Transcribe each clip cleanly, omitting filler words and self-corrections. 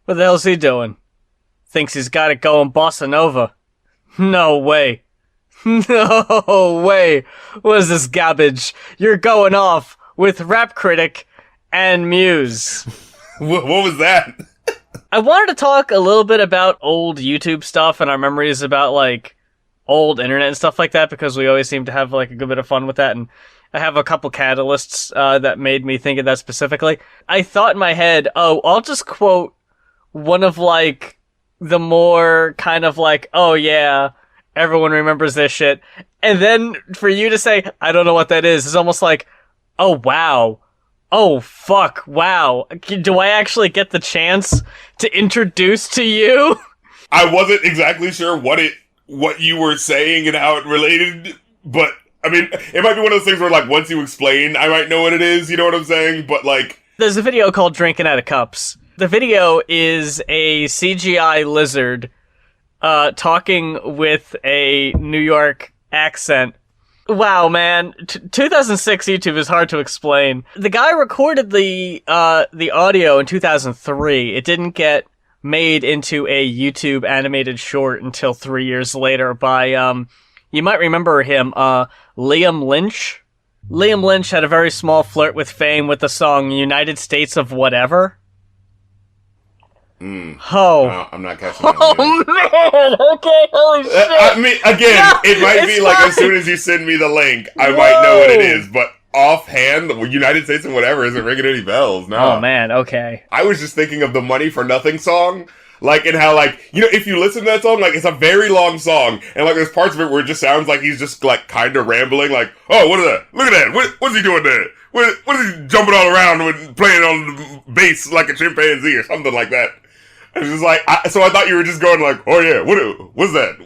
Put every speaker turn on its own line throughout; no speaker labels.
What the hell's he doing? Thinks he's got it going bossa nova. No way. No way. What is this garbage? You're going off with Rap Critic and Muse.
What was that?
I wanted to talk a little bit about old YouTube stuff and our memories about, like, old internet and stuff like that, because we always seem to have, like, a good bit of fun with that, and I have a couple catalysts that made me think of that specifically. I thought in my head, I'll just quote one of, like, the more kind of like, oh yeah, everyone remembers this shit. And then for you to say, I don't know what that is almost like, oh wow. Oh fuck, wow. Do I actually get the chance to introduce to you?
I wasn't exactly sure what you were saying and how it related, but I mean, it might be one of those things where, like, once you explain, I might know what it is, you know what I'm saying? But, like...
There's a video called Drinking Out of Cups. The video is a CGI lizard talking with a New York accent. Wow, man. 2006 YouTube is hard to explain. The guy recorded the audio in 2003. It didn't get made into a YouTube animated short until 3 years later by, you might remember him, Liam Lynch. Liam Lynch had a very small flirt with fame with the song United States of Whatever. Oh.
I'm not catching that.
Oh, man! Okay, holy shit!
I mean, again, no, it might be like as soon as you send me the link, I might know what it is, but offhand, the United States of Whatever isn't ringing any bells, no.
Oh, man, okay.
I was just thinking of the Money for Nothing song, like, and how, like, you know, if you listen to that song, like, it's a very long song, and, like, there's parts of it where it just sounds like he's just, like, kind of rambling, like, oh, what is that? Look at that! What's he doing there? What is he jumping all around with, playing on the bass like a chimpanzee or something like that? I was just like, so I thought you were just going like, oh yeah, what's that?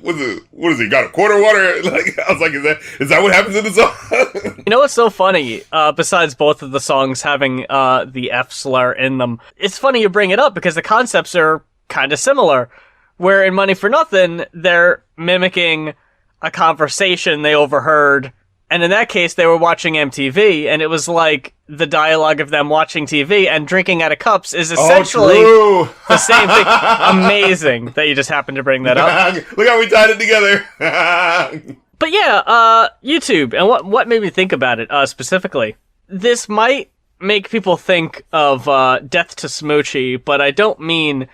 What is he, got a quarter water? Like, I was like, is that what happens in the song?
You know what's so funny, besides both of the songs having the F slur in them, it's funny you bring it up because the concepts are kind of similar, where in Money for Nothing, they're mimicking a conversation they overheard, and in that case, they were watching MTV, and it was like the dialogue of them watching TV, and Drinking Out of Cups is essentially the same thing. Amazing that you just happened to bring that up.
Look how we tied it together.
But yeah, YouTube, and what made me think about it specifically. This might make people think of Death to Smoochie, but I don't mean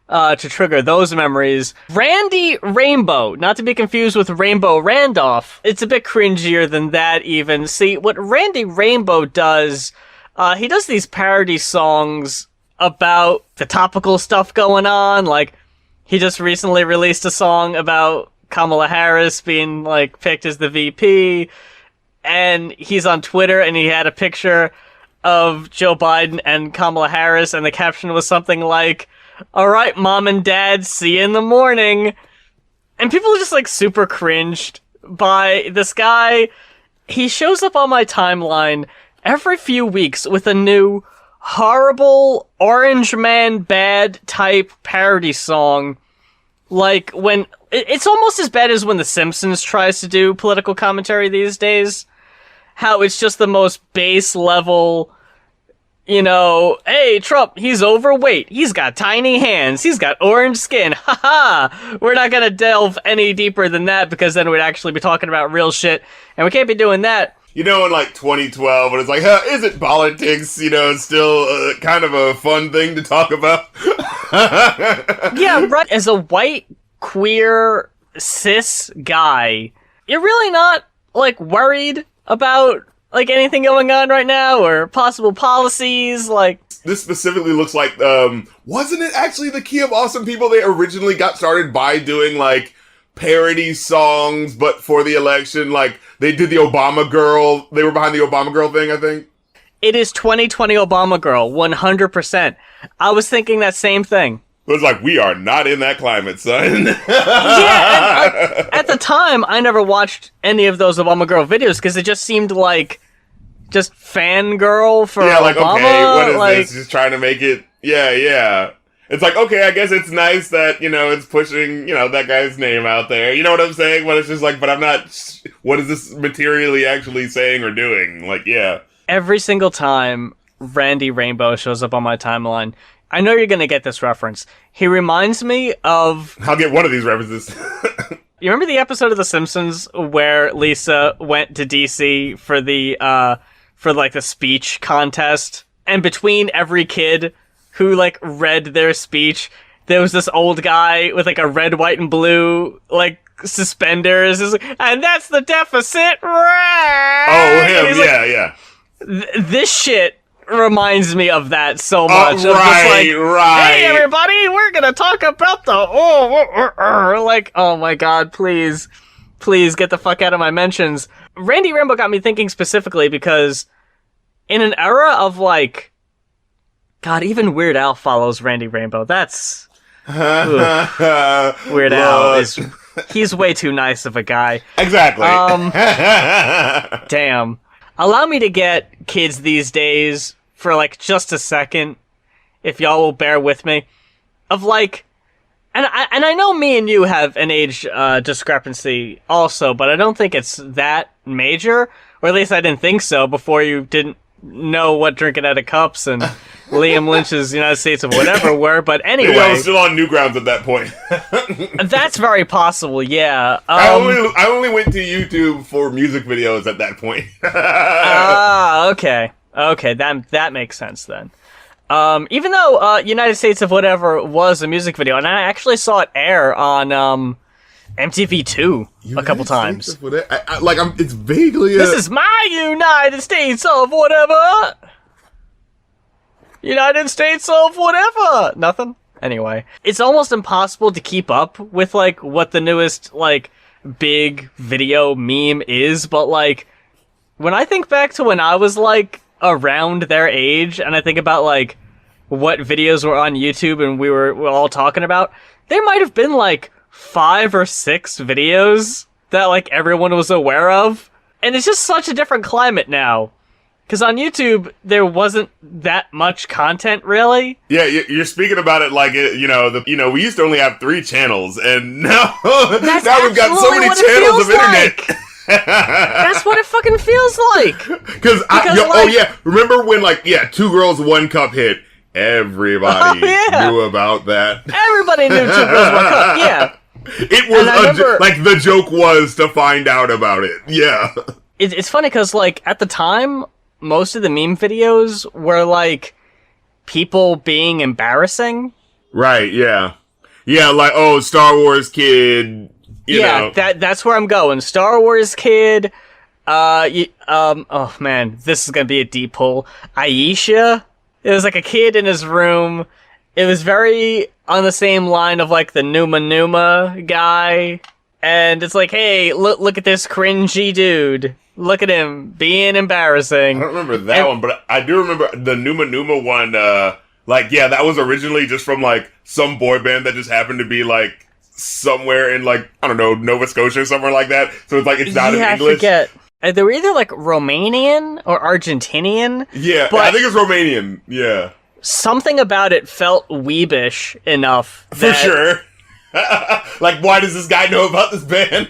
to trigger those memories. Randy Rainbow, not to be confused with Rainbow Randolph. It's a bit cringier than that even. See, what Randy Rainbow does, he does these parody songs about the topical stuff going on. Like, he just recently released a song about Kamala Harris being, like, picked as the VP, and he's on Twitter, and he had a picture of Joe Biden and Kamala Harris, and the caption was something like, all right, Mom and Dad, see you in the morning. And people are just, like, super cringed by this guy. He shows up on my timeline every few weeks with a new horrible Orange Man Bad type parody song. Like, when... It's almost as bad as when The Simpsons tries to do political commentary these days. How it's just the most base level... You know, hey, Trump, he's overweight, he's got tiny hands, he's got orange skin, haha! We're not gonna delve any deeper than that, because then we'd actually be talking about real shit, and we can't be doing that.
You know, in like 2012, when it's like, isn't politics, you know, still kind of a fun thing to talk about?
Yeah, right. As a white, queer, cis guy, you're really not, like, worried about... like anything going on right now, or possible policies, like...
This specifically looks like, wasn't it actually the Key of Awesome People they originally got started by doing, like, parody songs, but for the election, like, they did the Obama Girl, they were behind the Obama Girl thing, I think?
It is 2020 Obama Girl, 100%. I was thinking that same thing.
It was like, we are not in that climate, son.
Yeah, and, at the time, I never watched any of those Obama Girl videos, because it just seemed like just fangirl for
yeah, like,
Obama.
Okay, what is
like,
this? Just trying to make it... Yeah. It's like, okay, I guess it's nice that, you know, it's pushing, you know, that guy's name out there. You know what I'm saying? But it's just like, but I'm not... What is this materially actually saying or doing? Like, yeah.
Every single time Randy Rainbow shows up on my timeline, I know you're gonna get this reference. He reminds me of...
I'll get one of these references.
You remember the episode of The Simpsons where Lisa went to DC for the speech contest? And between every kid who, like, read their speech, there was this old guy with, like, a red, white, and blue, like, suspenders. And that's the deficit.
Oh, him, yeah.
This shit reminds me of that so much.
Right.
Hey, everybody, we're gonna talk about the... like, oh my god, please get the fuck out of my mentions. Randy Rambo got me thinking specifically because in an era of, like... God, even Weird Al follows Randy Rainbow. That's... Weird Al is... He's way too nice of a guy.
Exactly.
Damn. Allow me to get kids these days for, like, just a second, if y'all will bear with me, of, like... And I know me and you have an age discrepancy also, but I don't think it's that major, or at least I didn't think so before you didn't know what drinking out of cups and Liam Lynch's United States of whatever were, but anyway...
Maybe I was still on Newgrounds at that point.
That's very possible, yeah.
I only went to YouTube for music videos at that point.
Okay. Okay, that makes sense then. Even though United States of whatever was a music video, and I actually saw it air on MTV2 a couple times.
It's vaguely...
This is my United States of whatever! United States of whatever! Nothing? Anyway. It's almost impossible to keep up with, like, what the newest, like, big video meme is, but, like, when I think back to when I was, like, around their age, and I think about, like, what videos were on YouTube and we're all talking about, there might have been, like, 5 or 6 videos that, like, everyone was aware of. And it's just such a different climate now. Because on YouTube, there wasn't that much content, really.
Yeah, you're speaking about it like, we used to only have 3 channels, and now we've got so many channels of internet.
That's what it fucking feels like.
Remember when, 2 Girls, 1 Cup hit? Everybody knew about that.
Everybody knew 2 Girls, 1 Cup, yeah.
It was, the joke was to find out about it, yeah.
It's funny, because, at the time... most of the meme videos were, people being embarrassing. Right,
yeah. Yeah, Star Wars kid, you know.
That's where I'm going. Star Wars kid, oh man, this is gonna be a deep pull. Aisha, it was, a kid in his room. It was very on the same line of, the Numa guy. And it's hey, look at this cringy dude. Look at him being embarrassing.
I don't remember that one, but I do remember the Numa one. That was originally just from some boy band that just happened to be somewhere in I don't know, Nova Scotia or somewhere like that. So it's not in English.
I forget. They were either Romanian or Argentinian.
Yeah, I think it's Romanian. Yeah.
Something about it felt weebish enough.
For sure. Why does this guy know about this band?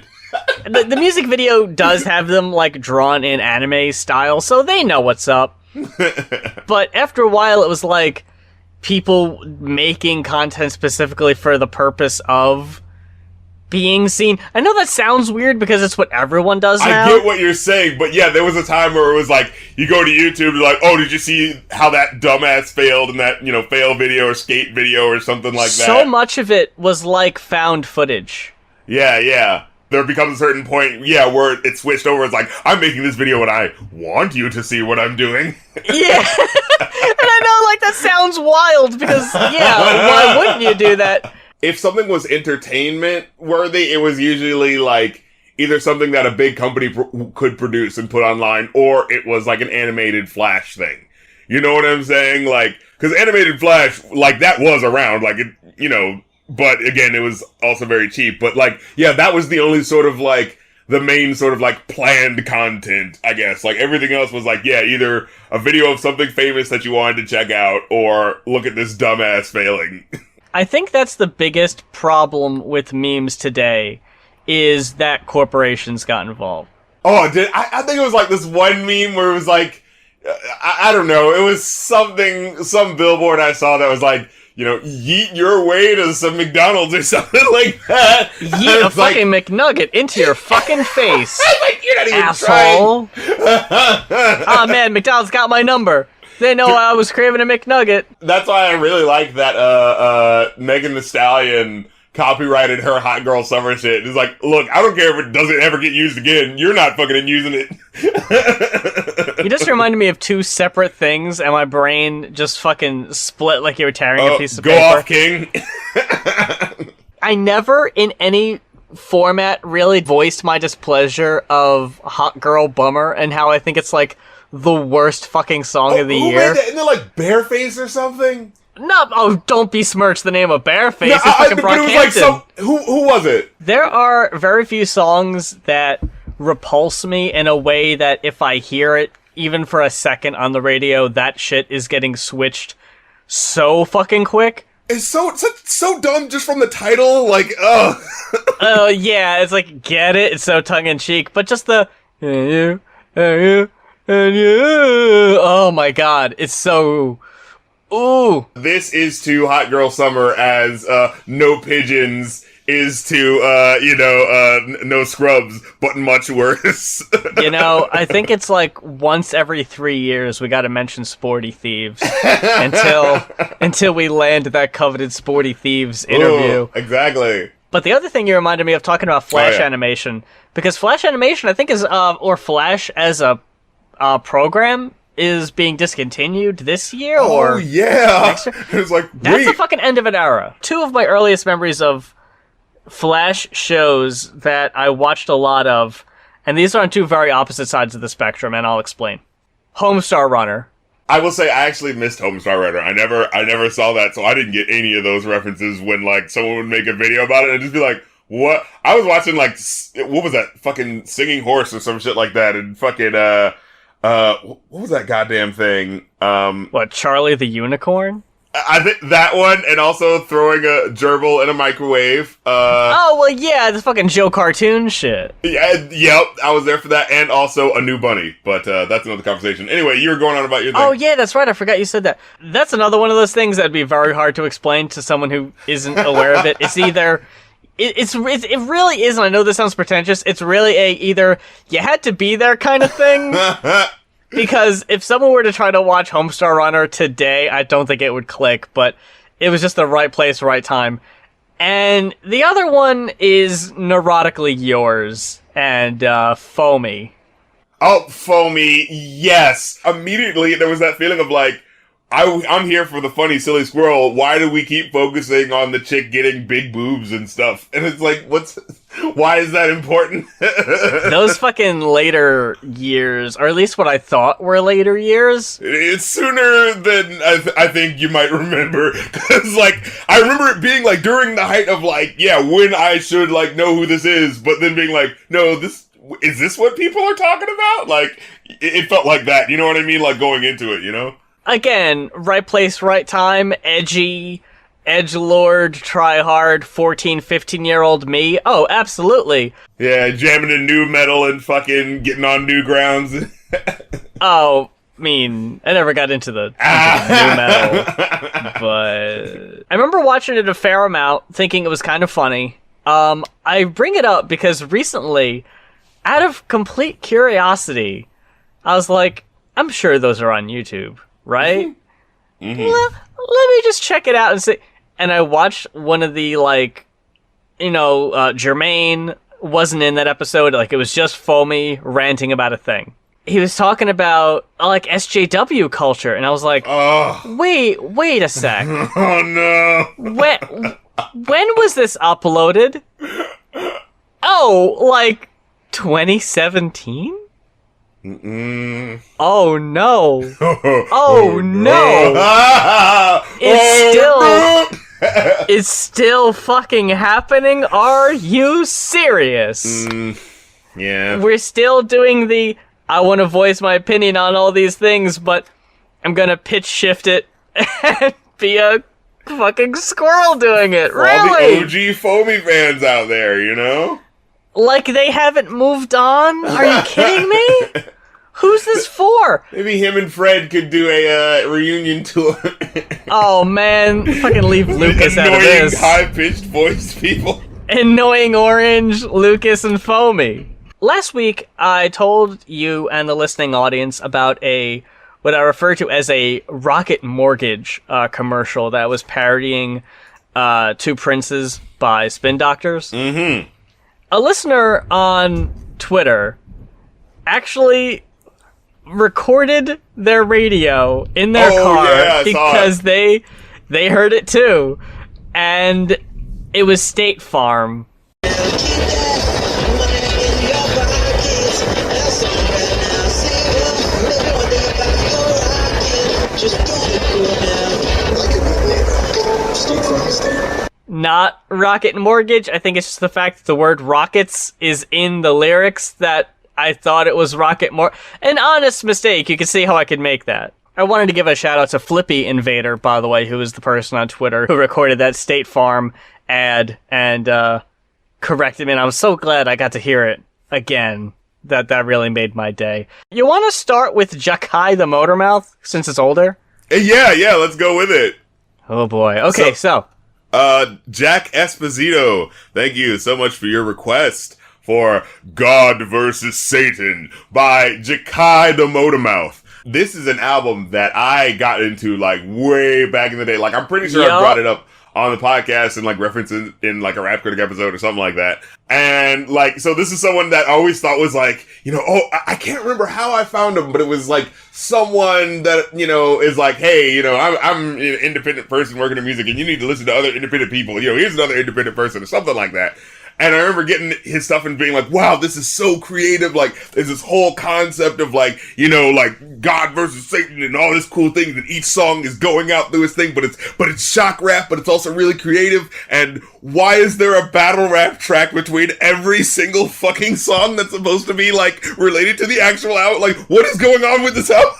The music video does have them, drawn in anime style, so they know what's up. But after a while, it was, people making content specifically for the purpose of being seen. I know that sounds weird because it's what everyone does now.
I get what you're saying, but yeah, there was a time where it was you go to YouTube, you're oh, did you see how that dumbass failed in that, fail video or skate video or something like that?
So much of it was found footage.
Yeah. There becomes a certain point, where it switched over. It's I'm making this video and I want you to see what I'm doing.
Yeah. And I know, that sounds wild because, why wouldn't you do that?
If something was entertainment worthy, it was usually either something that a big company could produce and put online, or it was an animated Flash thing. You know what I'm saying? Because animated Flash, that was around, but again, it was also very cheap. But that was the only sort of the main sort of planned content, I guess. Everything else was either a video of something famous that you wanted to check out, or look at this dumbass failing.
I think that's the biggest problem with memes today, is that corporations got involved.
Oh, I think it was this one meme where it was I don't know, it was some billboard I saw that was yeet your way to some McDonald's or something like that.
Yeet a fucking McNugget into your fucking face.
Like, you're not even
asshole.
trying.
Oh man, McDonald's got my number. They know I was craving a McNugget.
That's why I really like that Megan Thee Stallion copyrighted her Hot Girl Summer shit. It's like, look, I don't care if it doesn't ever get used again. You're not fucking using it.
You just reminded me of two separate things, and my brain just fucking split like you were tearing a piece of paper.
Go off, King.
I never, in any format, really voiced my displeasure of Hot Girl Bummer and how I think it's like the worst fucking song of the year.
Made that? Isn't it like Bareface or something?
No, don't besmirch the name of Bareface. It's fucking Brockhampton.
Like who was it?
There are very few songs that repulse me in a way that if I hear it, even for a second on the radio, that shit is getting switched so fucking quick.
It's so dumb just from the title, like, ugh.
Oh, yeah, it's like, get it? It's so tongue-in-cheek, but just the, oh my god, it's so... Ooh.
This is to Hot Girl Summer as No Pigeons is to, No Scrubs, but much worse.
I think it's like once every 3 years we gotta mention Sporty Thieves until we land that coveted Sporty Thieves interview.
Ooh, exactly.
But the other thing you reminded me of talking about Flash animation, because Flash animation I think is, or Flash as a program is being discontinued this year or next year.
It's like,
that's the fucking end of an era. Two of my earliest memories of Flash shows that I watched a lot of, and these are on two very opposite sides of the spectrum, and I'll explain. Homestar Runner.
I will say I actually missed Homestar Runner. I never saw that, so I didn't get any of those references when like someone would make a video about it and just be like, what? I was watching like, what was that? Fucking Singing Horse or some shit like that, and fucking what was that goddamn thing?
What, Charlie the Unicorn?
I think that one, and also throwing a gerbil in a microwave.
Oh, well, yeah, this fucking Joe Cartoon shit.
Yep, I was there for that, and also a new bunny, but that's another conversation. Anyway, you were going on about your thing.
Oh, yeah, that's right, I forgot you said that. That's another one of those things that'd be very hard to explain to someone who isn't aware of it. It's either... It really is, and I know this sounds pretentious, it's really either you had to be there kind of thing. Because if someone were to try to watch Homestar Runner today, I don't think it would click, but it was just the right place, right time. And the other one is Neurotically Yours and Foamy.
Oh, Foamy, yes. Immediately, there was that feeling of like, I'm here for the funny, silly squirrel. Why do we keep focusing on the chick getting big boobs and stuff? And it's like, why is that important?
Those fucking later years, or at least what I thought were later years.
It's sooner than I think you might remember. Cause like, I remember it being like during the height of like, yeah, when I should like know who this is, but then being like, no, is this what people are talking about? Like, it felt like that, you know what I mean? Like going into it, you know?
Again, right place, right time, edgy, edgelord, try hard, 14, 15-year-old me. Oh, absolutely.
Yeah, jamming in new metal and fucking getting on new grounds.
Oh, I mean, I never got into the new metal, but I remember watching it a fair amount, thinking it was kind of funny. I bring it up because recently, out of complete curiosity, I was like, I'm sure those are on YouTube. Right? Mm-hmm. Let me just check it out and see. And I watched one of the, like, Jermaine wasn't in that episode. Like, it was just Foamy ranting about a thing. He was talking about, like, SJW culture. And I was like, wait a sec.
Oh, no.
When was this uploaded? Oh, like, 2017?
Mm-mm.
Oh no! Oh no! It's still fucking happening. Are you serious?
Yeah.
We're still doing the I want to voice my opinion on all these things, but I'm gonna pitch shift it and be a fucking squirrel doing it.
For
really?
all the OG Foamy fans out there, you know?
Like they haven't moved on? Are you kidding me? Who's this for?
Maybe him and Fred could do a reunion tour.
Oh man, fucking leave Lucas out of this.
Annoying, high-pitched voiced people.
Annoying Orange, Lucas, and Foamy. Last week, I told you and the listening audience about what I refer to as a Rocket Mortgage commercial that was parodying Two Princes by Spin Doctors.
Mm-hmm.
A listener on Twitter actually recorded their radio in their car because they heard it too, and it was State Farm. Not Rocket Mortgage. I think it's just the fact that the word rockets is in the lyrics that I thought it was Rocket An honest mistake. You can see how I could make that. I wanted to give a shout out to Flippy Invader, by the way, who is the person on Twitter who recorded that State Farm ad and corrected me. And I was so glad I got to hear it again. That really made my day. You want to start with Jakki Tha Motamouth, since it's older?
Yeah, let's go with it.
Oh boy. Okay, so
Jack Esposito, thank you so much for your request for God vs. Satan by Jakki Tha Motamouth. This is an album that I got into, like, way back in the day. Like, I'm pretty sure I brought it up on the podcast and, like, reference in like, a Rap Critic episode or something like that. And, like, so this is someone that I always thought was, like, I can't remember how I found him, but it was, like, someone that, is like, hey, I'm an independent person working in music, and you need to listen to other independent people. Here's another independent person, or something like that. And I remember getting his stuff and being like, wow, this is so creative. Like, there's this whole concept of, like, like God versus Satan and all this cool things. And each song is going out through his thing, but it's shock rap, but it's also really creative. And why is there a battle rap track between every single fucking song that's supposed to be, like, related to the actual album? Like, what is going on with this album?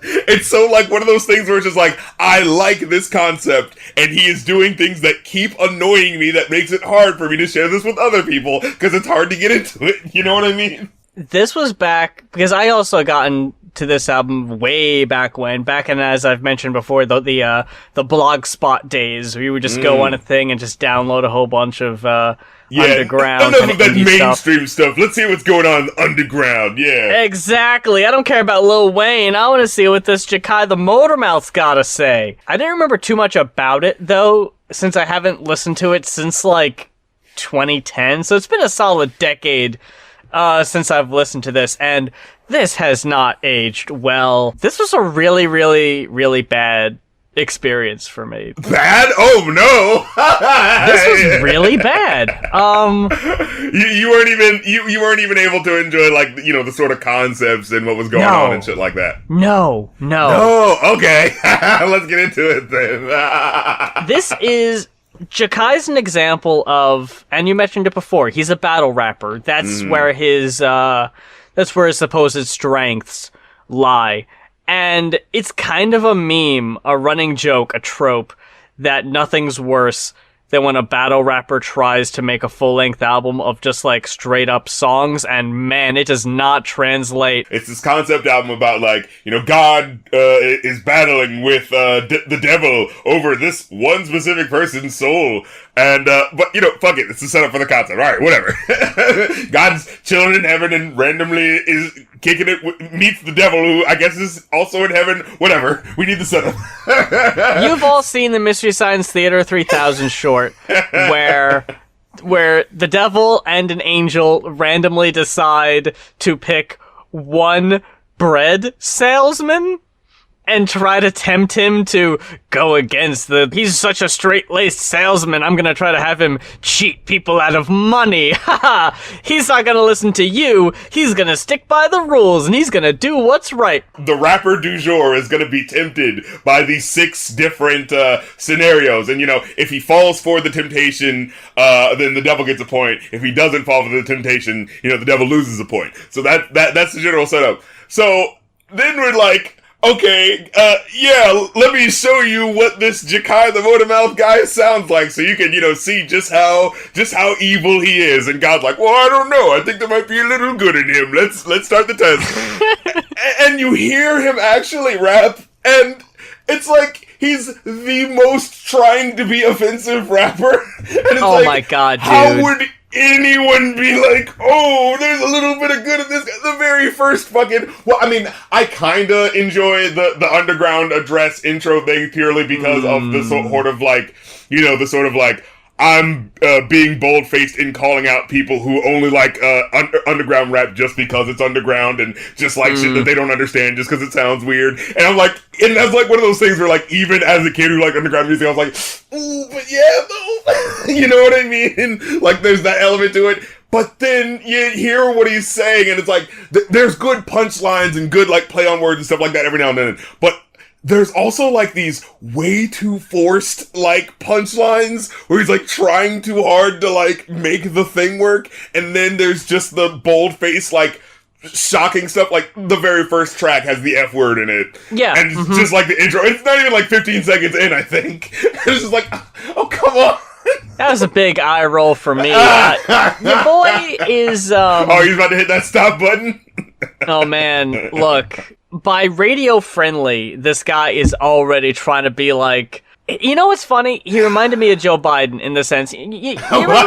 It's so, like, one of those things where it's just like, I like this concept, and he is doing things that keep annoying me that makes it hard for me to share this with other people, because it's hard to get into it. You know what I mean?
This was back, because I also gotten to this album way back when, and as I've mentioned before, the Blogspot days, where you would just go on a thing and just download a whole bunch of underground
enough of that mainstream
stuff.
Let's see what's going on underground. Yeah,
exactly. I don't care about Lil Wayne. I want to see what this Jakki Tha Motamouth's gotta say. I didn't remember too much about it though, since I haven't listened to it since like 2010. So it's been a solid decade since I've listened to this, and this has not aged well. This was a really, really, really bad experience for me.
Bad? Oh no!
This was really bad.
You weren't even able to enjoy, like, the sort of concepts and what was going on and shit like that.
No.
Oh, okay. Let's get into it then.
This is Jakki's an example of, and you mentioned it before, he's a battle rapper. That's where his supposed strengths lie. And it's kind of a meme, a running joke, a trope, that nothing's worse than when a battle rapper tries to make a full-length album of just, like, straight-up songs, and man, it does not translate.
It's this concept album about, like, God is battling with the devil over this one specific person's soul. And, but, fuck it, it's the setup for the concept. Alright, whatever. God's chilling in heaven and randomly is kicking it, meets the devil, who I guess is also in heaven. Whatever. We need the setup.
You've all seen the Mystery Science Theater 3000 short, where the devil and an angel randomly decide to pick one bread salesman and try to tempt him to go against he's such a straight-laced salesman, I'm gonna try to have him cheat people out of money. Haha! He's not gonna listen to you, he's gonna stick by the rules, and he's gonna do what's right.
The rapper du jour is gonna be tempted by these 6 different scenarios, and if he falls for the temptation, then the devil gets a point. If he doesn't fall for the temptation, the devil loses a point. So that's the general setup. So then we're like, okay, yeah, let me show you what this Jakki Tha Motamouth guy sounds like, so you can, see just how evil he is. And God's like, well, I don't know. I think there might be a little good in him. Let's start the test. And you hear him actually rap, and it's like he's the most trying to be offensive rapper. And it's
oh my god, dude!
How would anyone be like, oh, there's a little bit of good in this guy? The very first fucking... Well, I mean, I kinda enjoy the underground address intro thing purely because of the sort of like, the sort of like, I'm being bold-faced in calling out people who only like underground rap just because it's underground and just like shit that they don't understand just because it sounds weird. And I'm like, and that's like one of those things where like, even as a kid who liked underground music, I was like, ooh, but yeah, though. You know what I mean? Like, there's that element to it. But then you hear what he's saying, and it's like, there's good punchlines and good like play on words and stuff like that every now and then. But there's also, like, these way too forced, like, punchlines where he's, like, trying too hard to, like, make the thing work. And then there's just the bold-faced, like, shocking stuff. Like, the very first track has the F word in it.
Yeah.
And it's just, like, the intro. It's not even, like, 15 seconds in, I think. It's just like, oh, come on.
That was a big eye roll for me. Your boy is,
Oh, he's about to hit that stop button?
Oh, man, look... By radio friendly, this guy is already trying to be like... You know what's funny? He reminded me of Joe Biden in the sense... You remember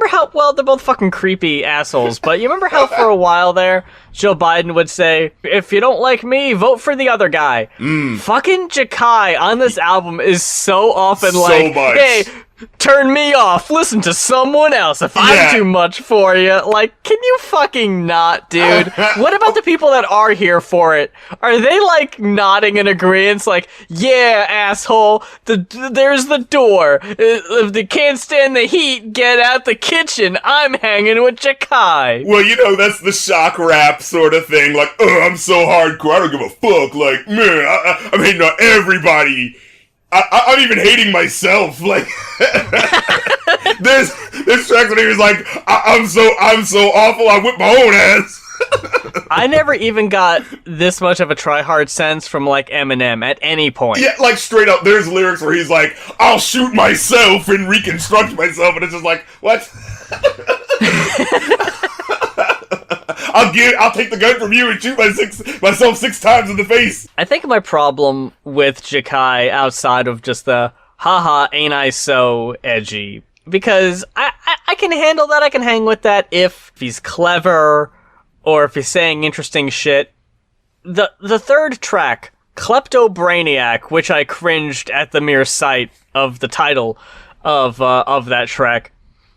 how... Well, they're both fucking creepy assholes, but you remember how for a while there, Joe Biden would say, if you don't like me, vote for the other guy. Fucking Jakki on this album is so often
so
like,
much.
Hey... Turn me off, listen to someone else if I'm too much for you. Like, can you fucking not, dude? What about the people that are here for it? Are they, like, nodding in agreement? Like, yeah, asshole, there's the door. If they can't stand the heat, get out the kitchen. I'm hanging with Jakki.
Well, that's the shock rap sort of thing. Like, I'm so hardcore, I don't give a fuck. Like, man, I'm hating on everybody. I'm even hating myself. Like, there's tracks when he was like, I'm so awful, I whip my own ass.
I never even got this much of a try-hard sense from, like, Eminem at any point.
Yeah, like, straight up, there's lyrics where he's like, I'll shoot myself and reconstruct myself, and it's just like, what? I'll take the gun from you and shoot myself 6 times in the face.
I think my problem with Jakki outside of just the haha ain't I so edgy, because I can handle that, I can hang with that if he's clever or if he's saying interesting shit. The third track, Kleptobrainiac, which I cringed at the mere sight of the title of that track.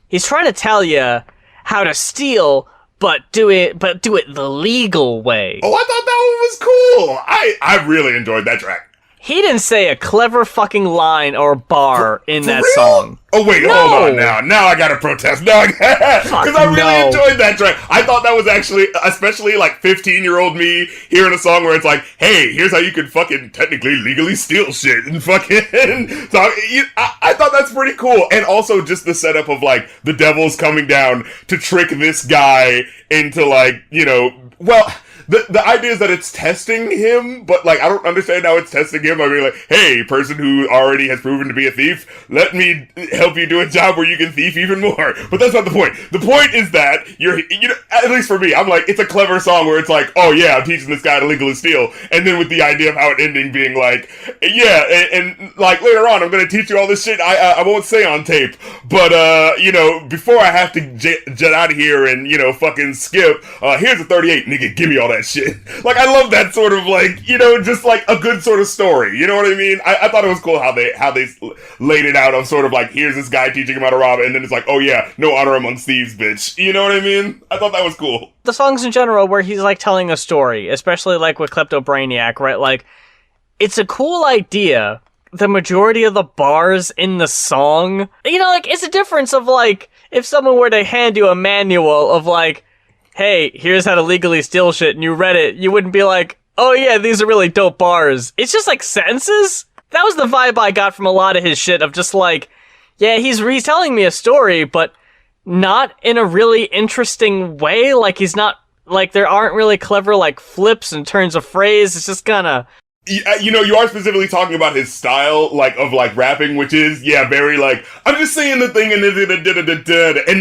He's trying to tell you how to steal, but do it the legal way.
Oh, I thought that one was cool. I really enjoyed that track.
He didn't say a clever fucking line or bar in that
real?
song.
Oh, wait, hold on now. Now I gotta protest. Now because I really enjoyed that track. I thought that was actually, especially like 15-year-old me hearing a song where it's like, hey, here's how you can fucking technically legally steal shit and fucking. So I thought that's pretty cool. And also just the setup of like the devil's coming down to trick this guy into like, well. The idea is that it's testing him, but, like, I don't understand how it's testing him. I mean, like, hey, person who already has proven to be a thief, let me help you do a job where you can thief even more. But that's not the point. The point is that at least for me, I'm like, it's a clever song where it's like, oh, yeah, I'm teaching this guy to legally steal. And then with the idea of how it ending being like, yeah, and like, later on, I'm going to teach you all this shit I won't say on tape. But, before I have to jet out of here and, fucking skip, here's a 38, nigga, give me all that shit. Like, I love that sort of, like, just, like, a good sort of story. You know what I mean? I thought it was cool how they laid it out of sort of, like, here's this guy teaching him how to rob, and then it's like, oh, yeah, no honor amongst thieves, bitch. You know what I mean? I thought that was cool.
The songs in general where he's, like, telling a story, especially, like, with Kleptobrainiac, right? Like, it's a cool idea. The majority of the bars in the song, like, it's a difference of, like, if someone were to hand you a manual of, like, hey, here's how to legally steal shit, and you read it, you wouldn't be like, oh yeah, these are really dope bars. It's just like sentences. That was the vibe I got from a lot of his shit of just like, yeah, he's retelling me a story, but not in a really interesting way. Like, he's not Like, there aren't really clever, like, flips and turns of phrase. It's just kind of...
You know, you are specifically talking about his style, like, of, like, rapping, which is, yeah, very, like, I'm just saying the thing, and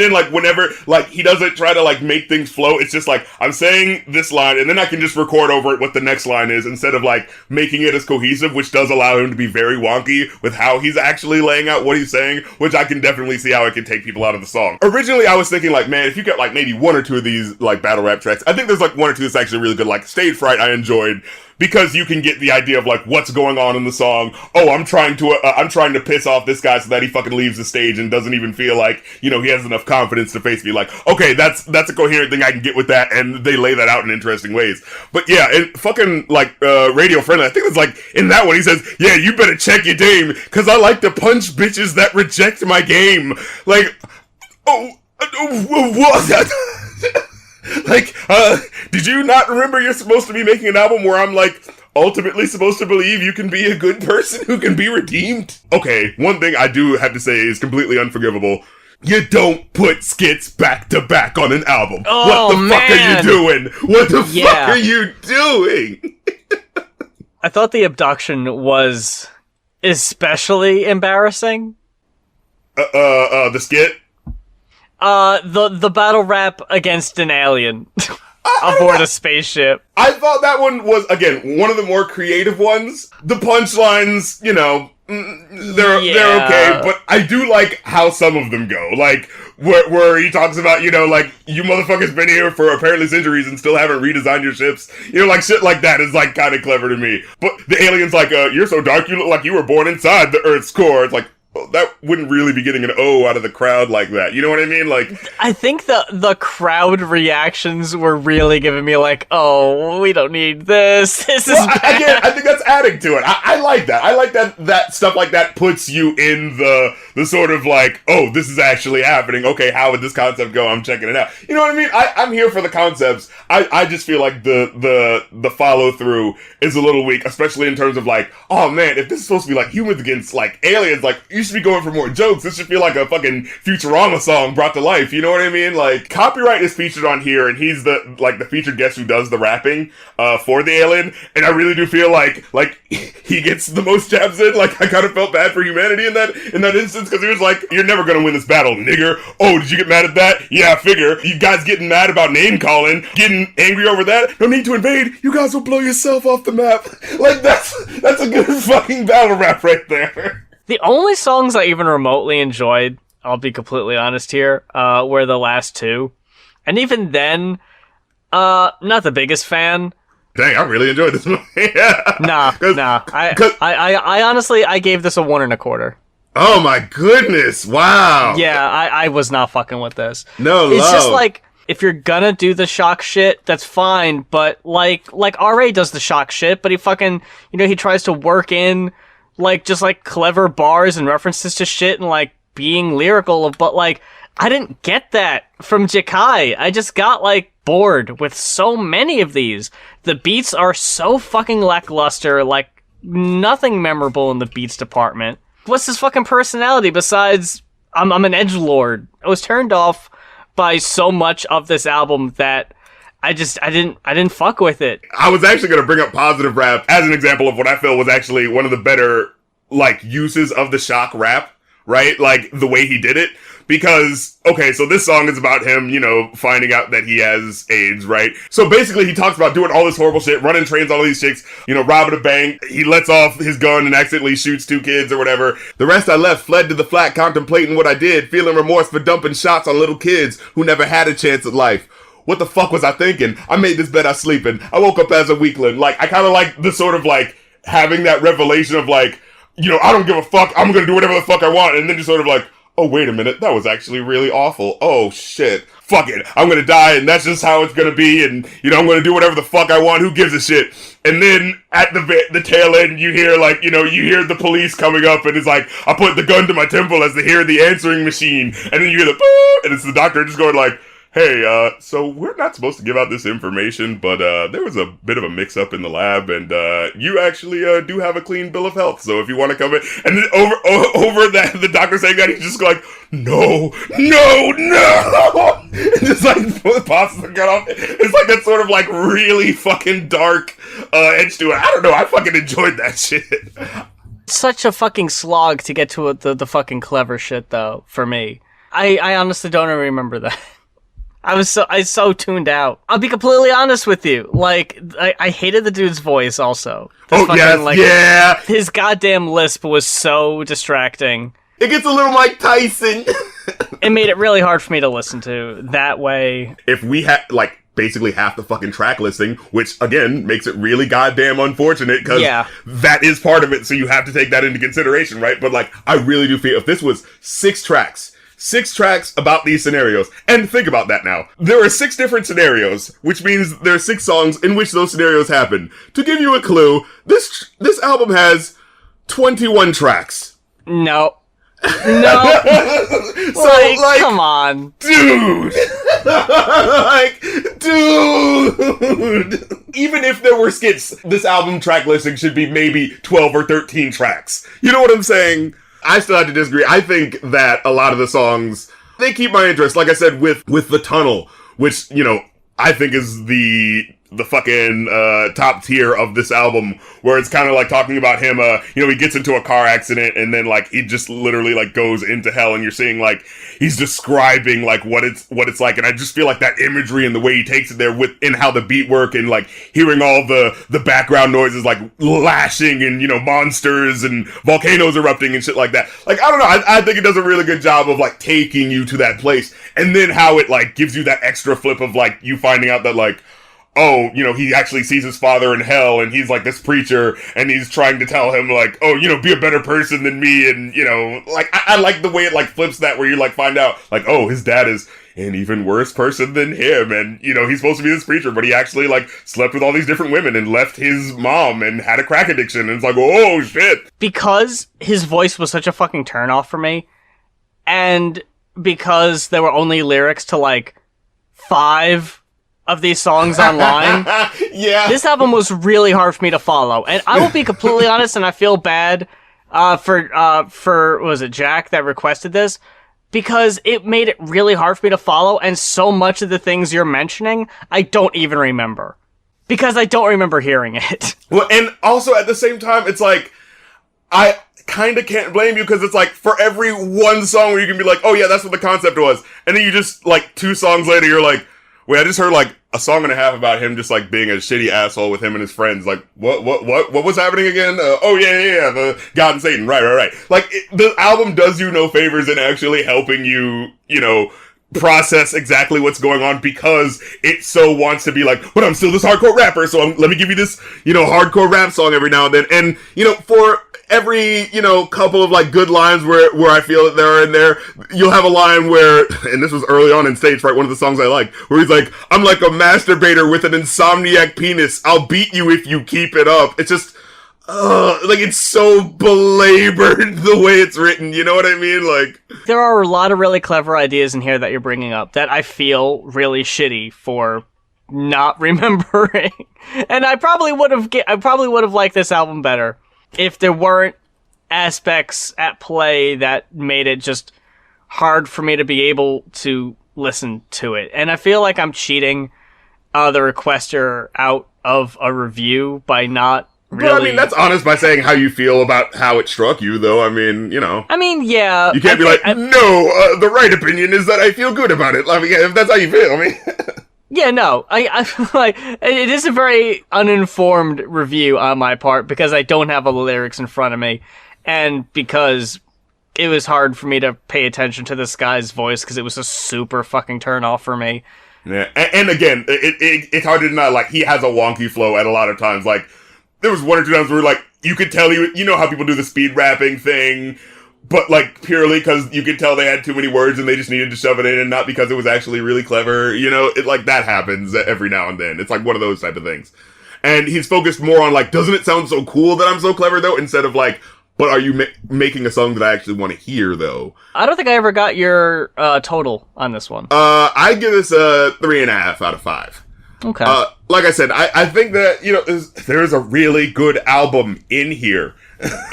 then, like, whenever, like, he doesn't try to, like, make things flow, it's just, like, I'm saying this line, and then I can just record over it what the next line is, instead of, like, making it as cohesive, which does allow him to be very wonky with how he's actually laying out what he's saying, which I can definitely see how it can take people out of the song. Originally, I was thinking, like, man, if you got, like, maybe one or two of these, like, battle rap tracks, I think there's, like, one or two that's actually really good, like, Stage Fright I enjoyed, because you can get the idea of, like, what's going on in the song. Oh, I'm trying to piss off this guy so that he fucking leaves the stage and doesn't even feel like, you know, he has enough confidence to face me. Like, okay, that's a coherent thing, I can get with that, and they lay that out in interesting ways. But yeah, and fucking, like, Radio Friendly, I think it's like, in that one, he says, yeah, you better check your game, cause I like to punch bitches that reject my game. Like, what? Like, did you not remember you're supposed to be making an album where I'm, like, ultimately supposed to believe you can be a good person who can be redeemed? Okay, one thing I do have to say is completely unforgivable. You don't put skits back to back on an album.
Oh,
what the fuck are you doing? What the fuck are you doing?
I thought the abduction was especially embarrassing.
The skit?
The battle rap against an alien aboard a spaceship.
I thought that one was, again, one of the more creative ones. The punchlines, you know, they're okay, but I do like how some of them go. Like, where he talks about, you know, like, you motherfuckers been here for apparently centuries and still haven't redesigned your ships. You know, like, shit like that is, like, kind of clever to me. But the alien's like, you're so dark, you look like you were born inside the Earth's core. It's like, well, that wouldn't really be getting an O out of the crowd like that. You know what I mean? Like,
I think the crowd reactions were really giving me like, oh, we don't need this. This is bad.
Again, I think that's adding to it. I like that. I like that stuff like that puts you in the sort of like, oh, this is actually happening. Okay, how would this concept go? I'm checking it out. You know what I mean? I'm here for the concepts. I just feel like the follow through is a little weak, especially in terms of like, oh man, if this is supposed to be like humans against like aliens, like, you should be going for more jokes. This should feel like a fucking Futurama song brought to life. You know what I mean? Like, K.R.I.T is featured on here, and he's the featured guest who does the rapping for the alien. And I really do feel like he gets the most jabs in. Like, I kind of felt bad for humanity in that instance, because he was like, "You're never gonna win this battle, nigger." Oh, did you get mad at that? Yeah, I figure. You guys getting mad about name calling, getting angry over that? No need to invade. You guys will blow yourself off the map. Like, that's a good fucking battle rap right there.
The only songs I even remotely enjoyed, I'll be completely honest here, were the last two. And even then, not the biggest fan.
Dang, I really enjoyed this movie. Yeah.
Nah. I honestly, I gave this a 1 1/4.
Oh my goodness, wow.
Yeah, I was not fucking with this.
No,
it's just like, if you're gonna do the shock shit, that's fine, but like R.A. does the shock shit, but he fucking, you know, he tries to work in like, just, like, clever bars and references to shit and, like, being lyrical, but, like, I didn't get that from Jakki. I just got, like, bored with so many of these. The beats are so fucking lackluster, like, nothing memorable in the beats department. What's his fucking personality besides, I'm an edgelord? I was turned off by so much of this album that I didn't fuck with it.
I was actually going to bring up positive rap as an example of what I feel was actually one of the better, like, uses of the shock rap, right? Like, the way he did it. Because, okay, so this song is about him, you know, finding out that he has AIDS, right? So basically he talks about doing all this horrible shit, running trains on all these chicks, you know, robbing a bank. He lets off his gun and accidentally shoots 2 kids or whatever. The rest I left, fled to the flat, contemplating what I did, feeling remorse for dumping shots on little kids who never had a chance at life. What the fuck was I thinking? I made this bed I sleep in. I woke up as a weakling. Like, I kind of like the sort of, like, having that revelation of, like, you know, I don't give a fuck. I'm gonna do whatever the fuck I want. And then just sort of like, oh, wait a minute. That was actually really awful. Oh, shit. Fuck it. I'm gonna die, and that's just how it's gonna be. And, you know, I'm gonna do whatever the fuck I want. Who gives a shit? And then at the tail end, you hear, like, you know, you hear the police coming up, and it's like, I put the gun to my temple as they hear the answering machine. And then you hear the, and it's the doctor just going like, hey, so we're not supposed to give out this information, but there was a bit of a mix-up in the lab, and you actually do have a clean bill of health, so if you want to come in, and then over that, the doctor saying that, he's just like, no, and just like pops the gun off. It's like that sort of like really fucking dark edge to it. I don't know, I fucking enjoyed that shit.
Such a fucking slog to get to the fucking clever shit, though, for me. I honestly don't even remember that. I was so tuned out. I'll be completely honest with you. Like, I hated the dude's voice also.
Yeah.
His goddamn lisp was so distracting.
It gets a little Mike Tyson.
It made it really hard for me to listen to that way.
If we had, like, basically half the fucking track listing, which, again, makes it really goddamn unfortunate, because that is part of it, so you have to take that into consideration, right? But, like, I really do feel if this was 6 tracks about these scenarios. And think about that now. There are 6 different scenarios, which means there are 6 songs in which those scenarios happen. To give you a clue, this album has 21 tracks.
No. So,
like,
come on.
Dude! Dude! Even if there were skits, this album track listing should be maybe 12 or 13 tracks. You know what I'm saying? I still have to disagree. I think that a lot of the songs, they keep my interest. Like I said, with The Tunnel, which, you know, I think is the fucking top tier of this album, where it's kind of like talking about him, you know, he gets into a car accident and then like he just literally like goes into hell, and you're seeing like he's describing like what it's like, and I just feel like that imagery and the way he takes it there in how the beat work, and like hearing all the background noises like lashing and, you know, monsters and volcanoes erupting and shit like that. Like, I don't know, I think it does a really good job of like taking you to that place, and then how it like gives you that extra flip of like you finding out that like, oh, you know, he actually sees his father in hell, and he's like this preacher, and he's trying to tell him like, oh, you know, be a better person than me, and, you know, like, I like the way it like flips that, where you like find out like, oh, his dad is an even worse person than him, and, you know, he's supposed to be this preacher, but he actually like slept with all these different women and left his mom and had a crack addiction, and it's like, oh shit.
Because his voice was such a fucking turnoff for me, and because there were only lyrics to like 5 of these songs online.
Yeah.
This album was really hard for me to follow. And I will be completely honest, and I feel bad for was it Jack that requested this? Because it made it really hard for me to follow, and so much of the things you're mentioning, I don't even remember. Because I don't remember hearing it.
Well, and also at the same time, it's like, I kind of can't blame you, because it's like, for every one song where you can be like, oh yeah, that's what the concept was, and then you just, like, 2 songs later, you're like, wait, I just heard like a song and a half about him just like being a shitty asshole with him and his friends. Like, what was happening again? The God and Satan. Right. Like, the album does you no favors in actually helping you, you know, process exactly what's going on, because it so wants to be like, but I'm still this hardcore rapper, so let me give you this, you know, hardcore rap song every now and then. And, you know, for every, you know, couple of like good lines where I feel that they're in there, you'll have a line where, and this was early on in Stage Fright, one of the songs I like, where he's like, I'm like a masturbator with an insomniac penis, I'll beat you if you keep it up. It's just, like, it's so belabored the way it's written, you know what I mean? Like,
there are a lot of really clever ideas in here that you're bringing up that I feel really shitty for not remembering. And I probably would have liked this album better if there weren't aspects at play that made it just hard for me to be able to listen to it. And I feel like I'm cheating the requester out of a review by not really...
But I mean, that's honest by saying how you feel about how it struck you, though. I mean, you know.
I mean, yeah.
You can't be like, no, the right opinion is that I feel good about it. I mean, if that's how you feel, I mean...
Yeah, no, I like, it is a very uninformed review on my part, because I don't have all the lyrics in front of me, and because it was hard for me to pay attention to this guy's voice, because it was a super fucking turn off for me.
Yeah, and again, it's hard to deny, like, he has a wonky flow at a lot of times. Like, there was 1 or 2 times where, like, you could tell you know how people do the speed rapping thing, but, like, purely because you could tell they had too many words and they just needed to shove it in, and not because it was actually really clever, you know? It, like, that happens every now and then. It's, like, one of those type of things. And he's focused more on, like, doesn't it sound so cool that I'm so clever, though? Instead of, like, But are you making a song that I actually want to hear, though?
I don't think I ever got your total on this one.
I give this a 3.5 out of 5.
Okay.
Like I said, I think that, there's a really good album in here.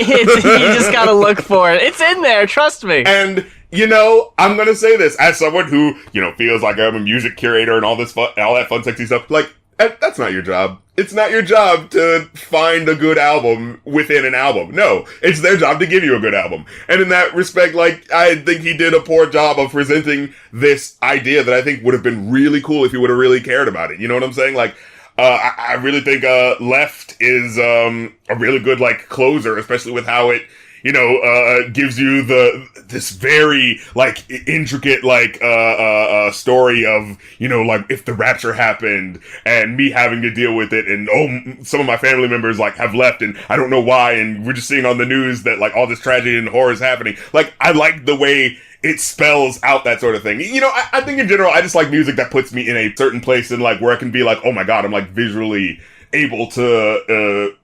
You just gotta look for it. It's in there, trust me.
And, I'm gonna say this, as someone who, feels like I'm a music curator and all that fun, sexy stuff, like, that's not your job. It's not your job to find a good album within an album. No, it's their job to give you a good album. And in that respect, like, I think he did a poor job of presenting this idea that I think would have been really cool if he would have really cared about it. You know what I'm saying? Like, I really think, Left is, a really good, like, closer, especially with how it, gives you this very, like, intricate, like, story of, like, if the rapture happened and me having to deal with it, and, some of my family members, like, have left and I don't know why, and we're just seeing on the news that, like, all this tragedy and horror is happening. Like, I like the way it spells out that sort of thing. I think in general, I just like music that puts me in a certain place and, like, where I can be like, oh my god, I'm, like, visually able to,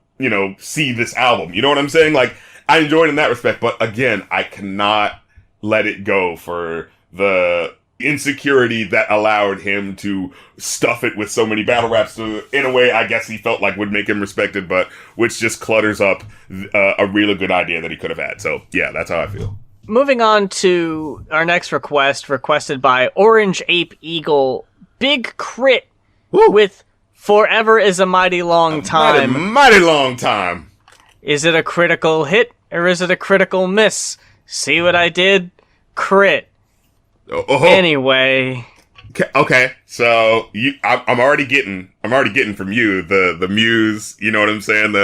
see this album. You know what I'm saying? Like, I enjoy it in that respect, but again, I cannot let it go for the insecurity that allowed him to stuff it with so many battle raps in a way I guess he felt like would make him respected, but which just clutters up a really good idea that he could have had. So, yeah, that's how I feel.
Moving on to our next requested by Orange Ape Eagle, Big K.R.I.T.
Woo.
With Forever is a Mighty Long Time.
Mighty long time.
Is it a critical hit or is it a critical miss? See what I did? K.R.I.T.
Oh.
Anyway.
Okay, so I'm already getting from you the muse. You know what I'm saying?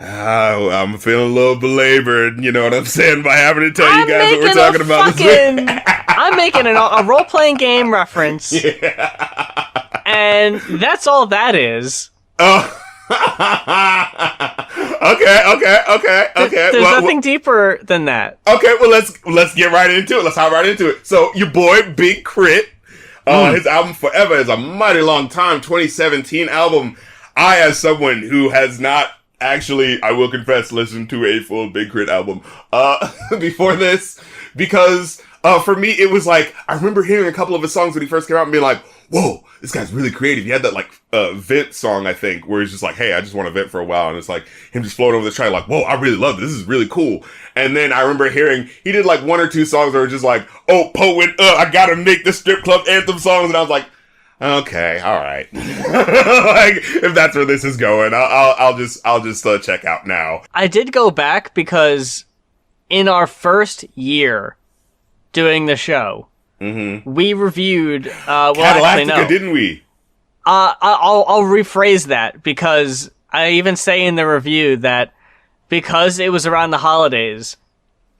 I'm feeling a little belabored. You know what I'm saying by having to tell you guys what we're talking about this week.
I'm making a role playing game reference. Yeah. And that's all that is.
Oh. Okay.
There's nothing deeper than that.
Okay, well let's get right into it. Let's hop right into it. So your boy Big K.R.I.T, his album Forever is a Mighty Long Time 2017 album. I, as someone who has not actually, I will confess, listened to a full Big K.R.I.T album before this, because for me it was like, I remember hearing a couple of his songs when he first came out and being like, whoa, this guy's really creative. He had that, like, vent song, I think, where he's just like, hey, I just want to vent for a while. And it's like him just floating over the track, like, whoa, I really love this. This is really cool. And then I remember hearing, he did like 1 or 2 songs that were just like, oh, Poet, I gotta make the strip club anthem songs. And I was like, okay, all right. Like, if that's where this is going, I'll just check out now.
I did go back because in our first year doing the show, we reviewed,
Cadillac, didn't we?
I'll rephrase that, because I even say in the review that because it was around the holidays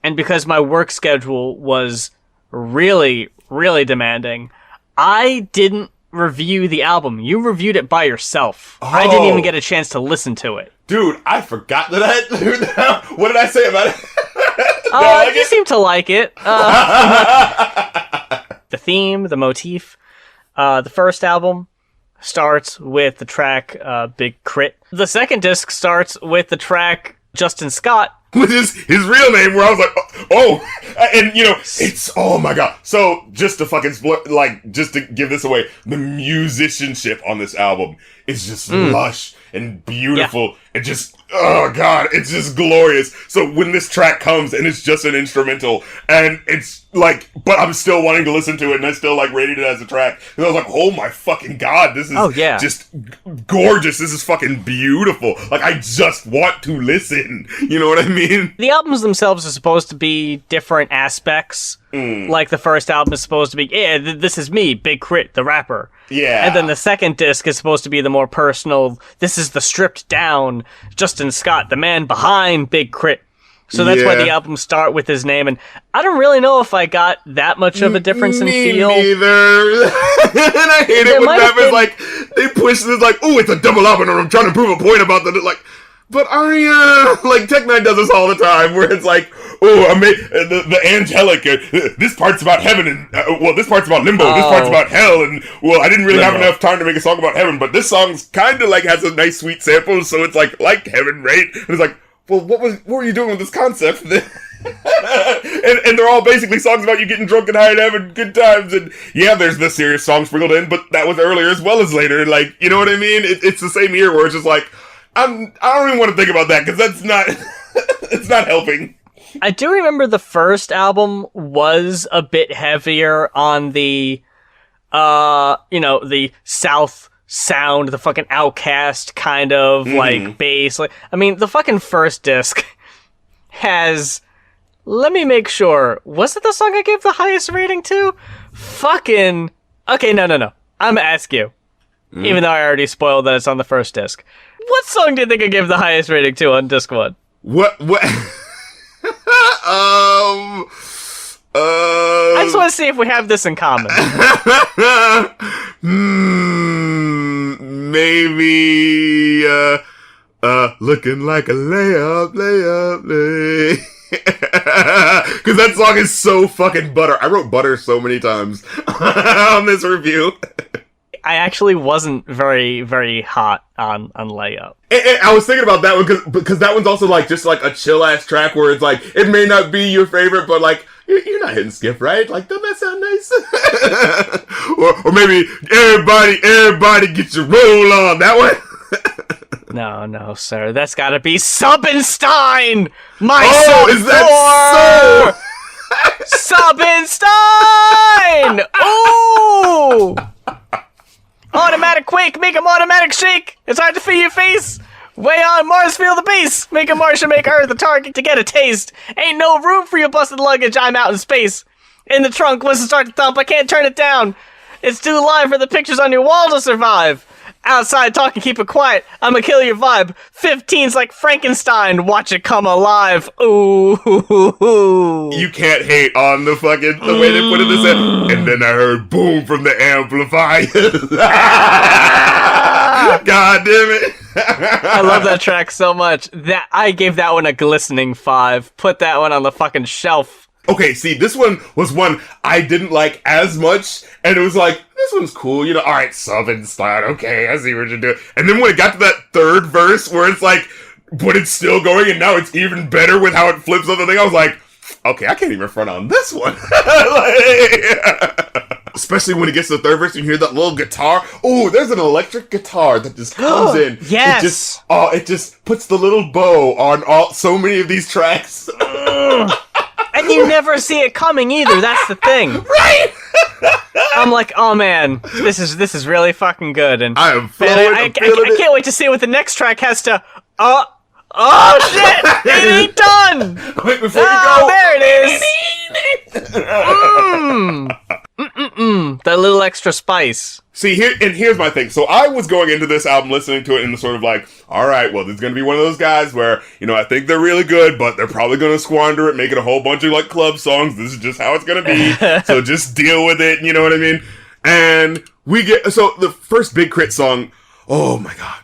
and because my work schedule was really, really demanding, I didn't review the album. You reviewed it by yourself. I didn't even get a chance to listen to it.
Dude, I forgot that what did I say about it?
You seem to like it. The theme, the motif. The first album starts with the track Big K.R.I.T. The second disc starts with the track Justin Scott,
which is his real name, where I was like, and it's, oh my god. So just to fucking just to give this away, the musicianship on this album is just lush and beautiful, and just, oh god, it's just glorious. So when this track comes and it's just an instrumental, and it's like, but I'm still wanting to listen to it, and I still like rated it as a track, and I was like, oh my fucking god, this is just gorgeous. This is fucking beautiful. Like, I just want to listen. You know what I mean?
The albums themselves are supposed to be different aspects. Like, the first album is supposed to be, this is me, Big K.R.I.T, the rapper.
Yeah.
And then the second disc is supposed to be the more personal, this is the stripped down Justin Scott, the man behind Big K.R.I.T. So that's why the albums start with his name, and I don't really know if I got that much of a difference in feel.
Me neither. And I hate it when rappers, like, they push this, like, oh, it's a double album, and I'm trying to prove a point about the, like, but Arya, like, Tech Nine does this all the time, where it's like, oh, the angelic, this part's about heaven, and, this part's about limbo, this part's about hell, and, well, I didn't really have enough time to make a song about heaven, but this song's kind of, like, has a nice, sweet sample, so it's, like heaven, right? And it's like, well, what were you doing with this concept? and they're all basically songs about you getting drunk and high and having good times. And yeah, there's the serious song sprinkled in, but that was earlier as well as later. Like, you know what I mean? It's the same year where it's just like, I don't even want to think about that because that's not, it's not helping.
I do remember the first album was a bit heavier on the, the South sound, the fucking Outcast kind of like bass. Like, I mean, the fucking first disc has, let me make sure, was it the song I gave the highest rating to? Fucking, okay, no. I'm gonna ask you, even though I already spoiled that it's on the first disc. What song do you think I gave the highest rating to on disc 1?
What?
I just want to see if we have this in common.
Maybe, looking like a layup. Because that song is so fucking butter. I wrote butter so many times on this review.
I actually wasn't very, very hot on Layup.
And I was thinking about that one because that one's also like just like a chill ass track where it's like it may not be your favorite, but like you're not hitting skip, right? Like, doesn't that sound nice? or maybe everybody get your roll on that one.
No, sir. That's gotta be Subbenstein!
Is that
so? Subbenstein! Ooh! Automatic quake, make him automatic shake. It's hard to feel your face. Way on Mars, feel the bass. Make a Martian, make Earth a target to get a taste. Ain't no room for your busted luggage, I'm out in space. In the trunk, once it starts to thump, I can't turn it down. It's too live for the pictures on your wall to survive. Outside talking, keep it quiet. I'ma kill your vibe. 15's like Frankenstein. Watch it come alive. Ooh.
You can't hate on the way they put it this in. And then I heard boom from the amplifier. God damn it.
I love that track so much. That I gave that one a glistening 5. Put that one on the fucking shelf.
Okay, see, this one was one I didn't like as much, and it was like, this one's cool, alright, Subbenstein, okay, I see what you're doing. And then when it got to that third verse, where it's like, but it's still going, and now it's even better with how it flips on the thing, I was like, okay, I can't even front on this one. Especially when it gets to the third verse, you hear that little guitar. Oh, there's an electric guitar that just comes in.
Yes!
It just puts the little bow on so many of these tracks.
And you never see it coming either. That's the thing,
right?
I'm like, oh man, this is really fucking good. And
I am feeling
I can't wait to see what the next track has to. Oh shit! It ain't done.
Wait before you go.
There it is. That little extra spice.
See, here's my thing. So I was going into this album listening to it and sort of like, all right, well, this is going to be one of those guys where, I think they're really good, but they're probably going to squander it, make it a whole bunch of like club songs. This is just how it's going to be. So just deal with it. You know what I mean? And so the first Big K.R.I.T song, oh my God.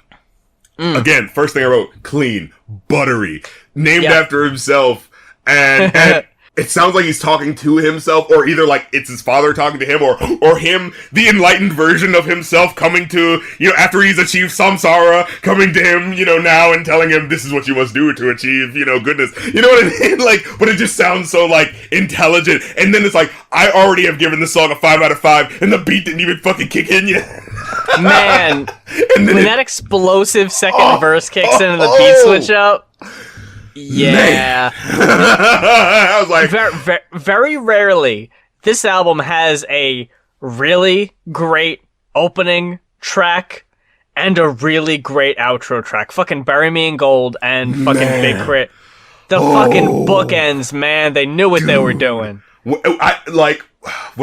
Again, first thing I wrote, clean, buttery, named after himself. And it sounds like he's talking to himself, or either like it's his father talking to him, or him, the enlightened version of himself coming to, after he's achieved samsara, coming to him, now and telling him this is what you must do to achieve, goodness. You know what I mean? Like, but it just sounds so like intelligent. And then it's like, I already have given the song a 5 out of 5, and the beat didn't even fucking kick in yet.
Man, when that explosive second verse kicks in and the beat switch out. Yeah.
I was like,
very rarely this album has a really great opening track and a really great outro track. Fucking Bury Me in Gold and fucking Big K.R.I.T. The fucking bookends, man. They knew what they were doing.
When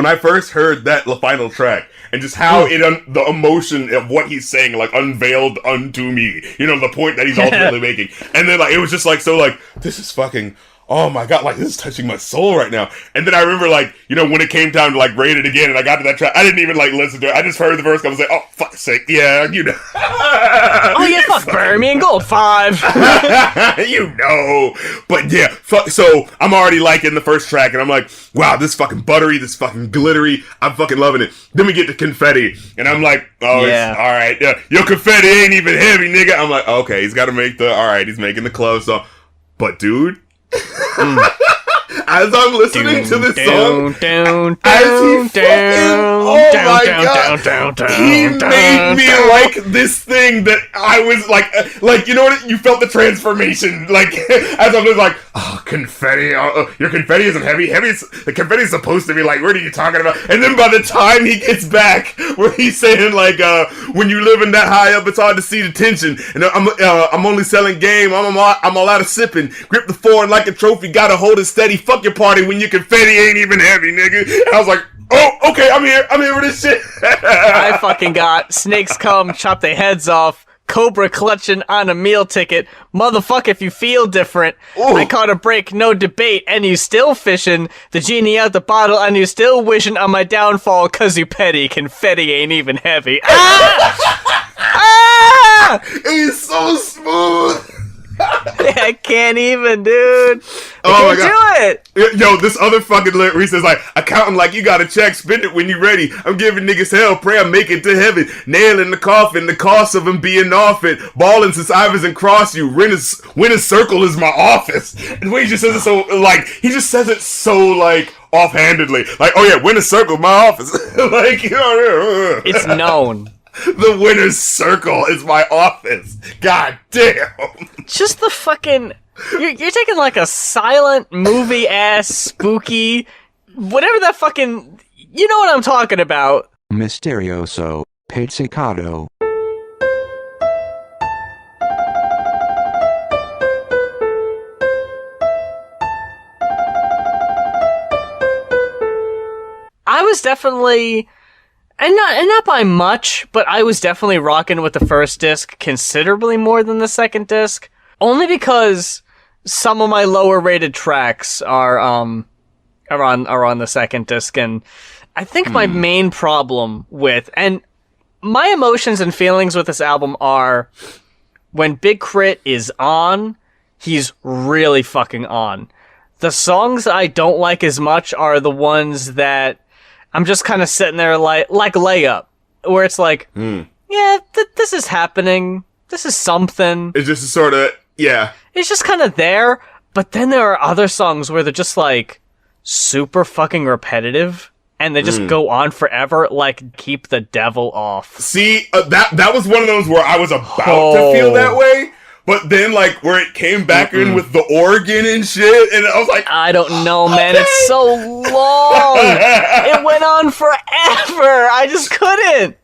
I first heard that final track, and just how the emotion of what he's saying, like, unveiled unto me, the point that he's ultimately making. And then, like, it was just, like, so, like, this is fucking, oh my God, like, this is touching my soul right now. And then I remember, like, when it came time to, like, rate it again, and I got to that track, I didn't even, like, listen to it. I just heard the verse, I was like, oh, fuck's sake, yeah,
Oh, yeah, fuck, Bury Me in Gold, 5.
But, yeah, so, I'm already liking the first track, and I'm like, wow, this fucking buttery, this fucking glittery, I'm fucking loving it. Then we get to Confetti, and I'm like, oh, yeah. It's, all right, yeah, your confetti ain't even heavy, nigga. I'm like, okay, he's got to make he's making the club song. But dude, as I'm listening to this song, as he fucking, oh my god, he made me like this thing that I was like, you know what, you felt the transformation, like, as I'm just like, oh, confetti, your confetti isn't heavy, the confetti is supposed to be like, what are you talking about? And then by the time he gets back, where he's saying like, when you living that high up, it's hard to see the tension, and I'm only selling game, I'm all out of sipping, grip the foreign like a trophy, gotta hold it steady, fuck your party when your confetti ain't even heavy, nigga. And I was like, oh, okay, I'm here for this shit.
I fucking got snakes come, chop their heads off, cobra clutching on a meal ticket, motherfucker if you feel different. Ooh. I caught a break, no debate, and you still fishing, the genie out the bottle, and you still wishing on my downfall, cause you petty, confetti ain't even heavy. Ah! Ah!
He's so smooth.
I can't even, dude.
Oh
my god. Do
it. Yo, this other fucking lyric where he says like, accounting like you got a check, spend it when you ready. I'm giving niggas hell, pray I make it to heaven. Nailing the coffin, the cost of him being off it. Balling since I was in cross you. Winner's circle is my office. And the way he just says it so, like, he just says it so, like, offhandedly. Like, oh yeah, winner's circle, my office. Like, you know.
It's known.
The winner's circle is my office. God damn.
Just the fucking... You're taking like a silent movie ass spooky... Whatever that fucking... You know what I'm talking about.
Misterioso, pizzicato.
I was definitely... And not by much, but I was definitely rocking with the first disc considerably more than the second disc. Only because some of my lower rated tracks are on the second disc, and I think my main problem with, and my emotions and feelings with this album are, when Big K.R.I.T is on, he's really fucking on. The songs I don't like as much are the ones that I'm just kind of sitting there like Layup, where it's like, yeah, this is happening. This is something.
It's just sort of, yeah.
It's just kind of there, but then there are other songs where they're just like super fucking repetitive, and they just go on forever, like Keep the Devil Off.
See, that was one of those where I was about to feel that way. But then, like, where it came back in with the organ and shit, and I was like,
I don't know, man. Okay. It's so long. It went on forever. I just couldn't.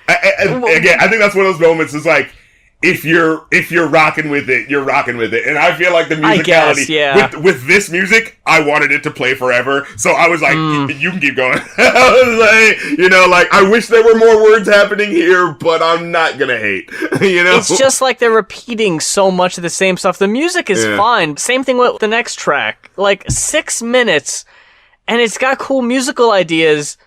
Again, I think that's one of those moments. It's like, if you're rocking with it, you're rocking with it. And I feel like the musicality with this music, I wanted it to play forever. So I was like, you can keep going. I was like, you know, like, I wish there were more words happening here, but I'm not gonna hate. You know?
It's just like they're repeating so much of the same stuff. The music is fine. Same thing with the next track. Like, 6 minutes, and it's got cool musical ideas,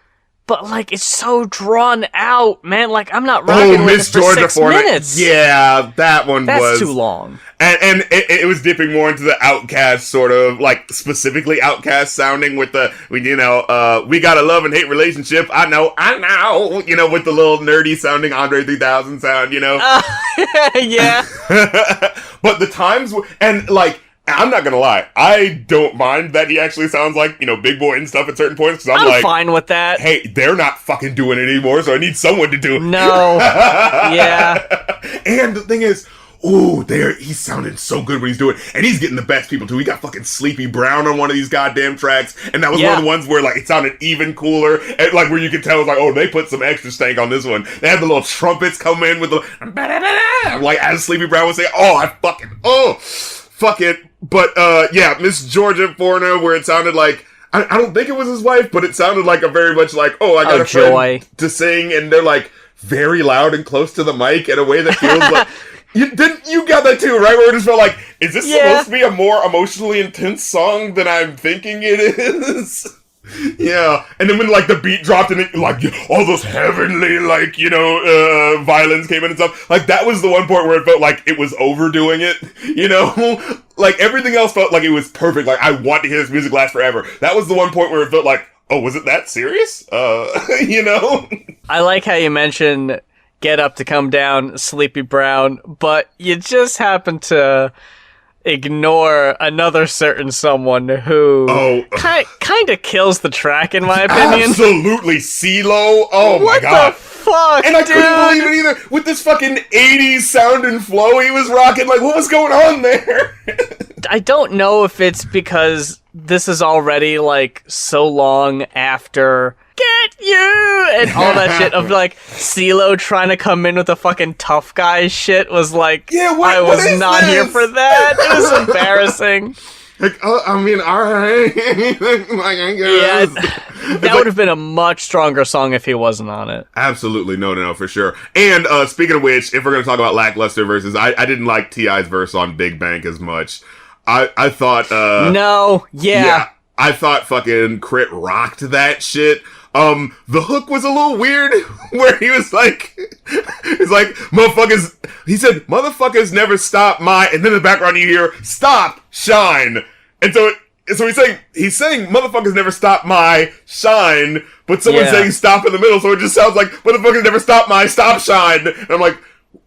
but, like, it's so drawn out, man. Like, I'm not rocking with it for 6 minutes.
Yeah, that one was...
That's too long.
And it was dipping more into the Outcast sort of, like, specifically Outcast sounding with the, you know, we got a love and hate relationship, I know, you know, with the little nerdy sounding Andre 3000 sound, you know?
Yeah.
But the times, and, like, I'm not gonna lie, I don't mind that he actually sounds like, you know, Big Boy and stuff at certain points, because I'm like,
fine with that.
Hey, they're not fucking doing it anymore, so I need someone to do it.
No. Yeah.
And the thing is, ooh, he's sounding so good when he's doing it, and he's getting the best people too. He got fucking Sleepy Brown on one of these goddamn tracks, and that was one of the ones where, like, it sounded even cooler, and, like, where you could tell, it was like, oh, they put some extra stank on this one. They had the little trumpets come in with the, like, as Sleepy Brown would say, fuck it. But, yeah, Miss Georgia Foreigner, where it sounded like, I don't think it was his wife, but it sounded like a very much like, I got a friend to sing, and they're, like, very loud and close to the mic in a way that feels like, you got that too, right? Where it just felt like, is this supposed to be a more emotionally intense song than I'm thinking it is? Yeah, and then when, like, the beat dropped and it, like, all those heavenly, like, you know, violins came in and stuff, like, that was the one point where it felt like it was overdoing it, you know? Like, everything else felt like it was perfect, like, I want to hear this music last forever. That was the one point where it felt like, oh, was it that serious? You know?
I like how you mentioned Get Up to Come Down, Sleepy Brown, but you just happen to... ignore another certain someone who kind of kills the track, in my opinion.
Absolutely, CeeLo. Oh my god.
What the fuck,
and I couldn't believe it either. With this fucking 80s sound and flow he was rocking, like, what was going on there?
I don't know if it's because this is already, like, so long after Get You! And all that shit of, like, CeeLo trying to come in with the fucking tough guy shit was like, I was not here for that. It was embarrassing.
Like, I mean, alright. Like, I guess.
Yeah, that would have been a much stronger song if he wasn't on it.
Absolutely. No, for sure. And, speaking of which, if we're gonna talk about lackluster verses, I didn't like T.I.'s verse on Big Bank as much. I thought, Yeah, I thought fucking KRIT rocked that shit. The hook was a little weird, where he was like, it's like, motherfuckers, he said, motherfuckers never stop my, and then in the background you hear, stop, shine. And so he's saying, motherfuckers never stop my shine, but someone's saying stop in the middle, so it just sounds like, motherfuckers never stop my stop shine. And I'm like,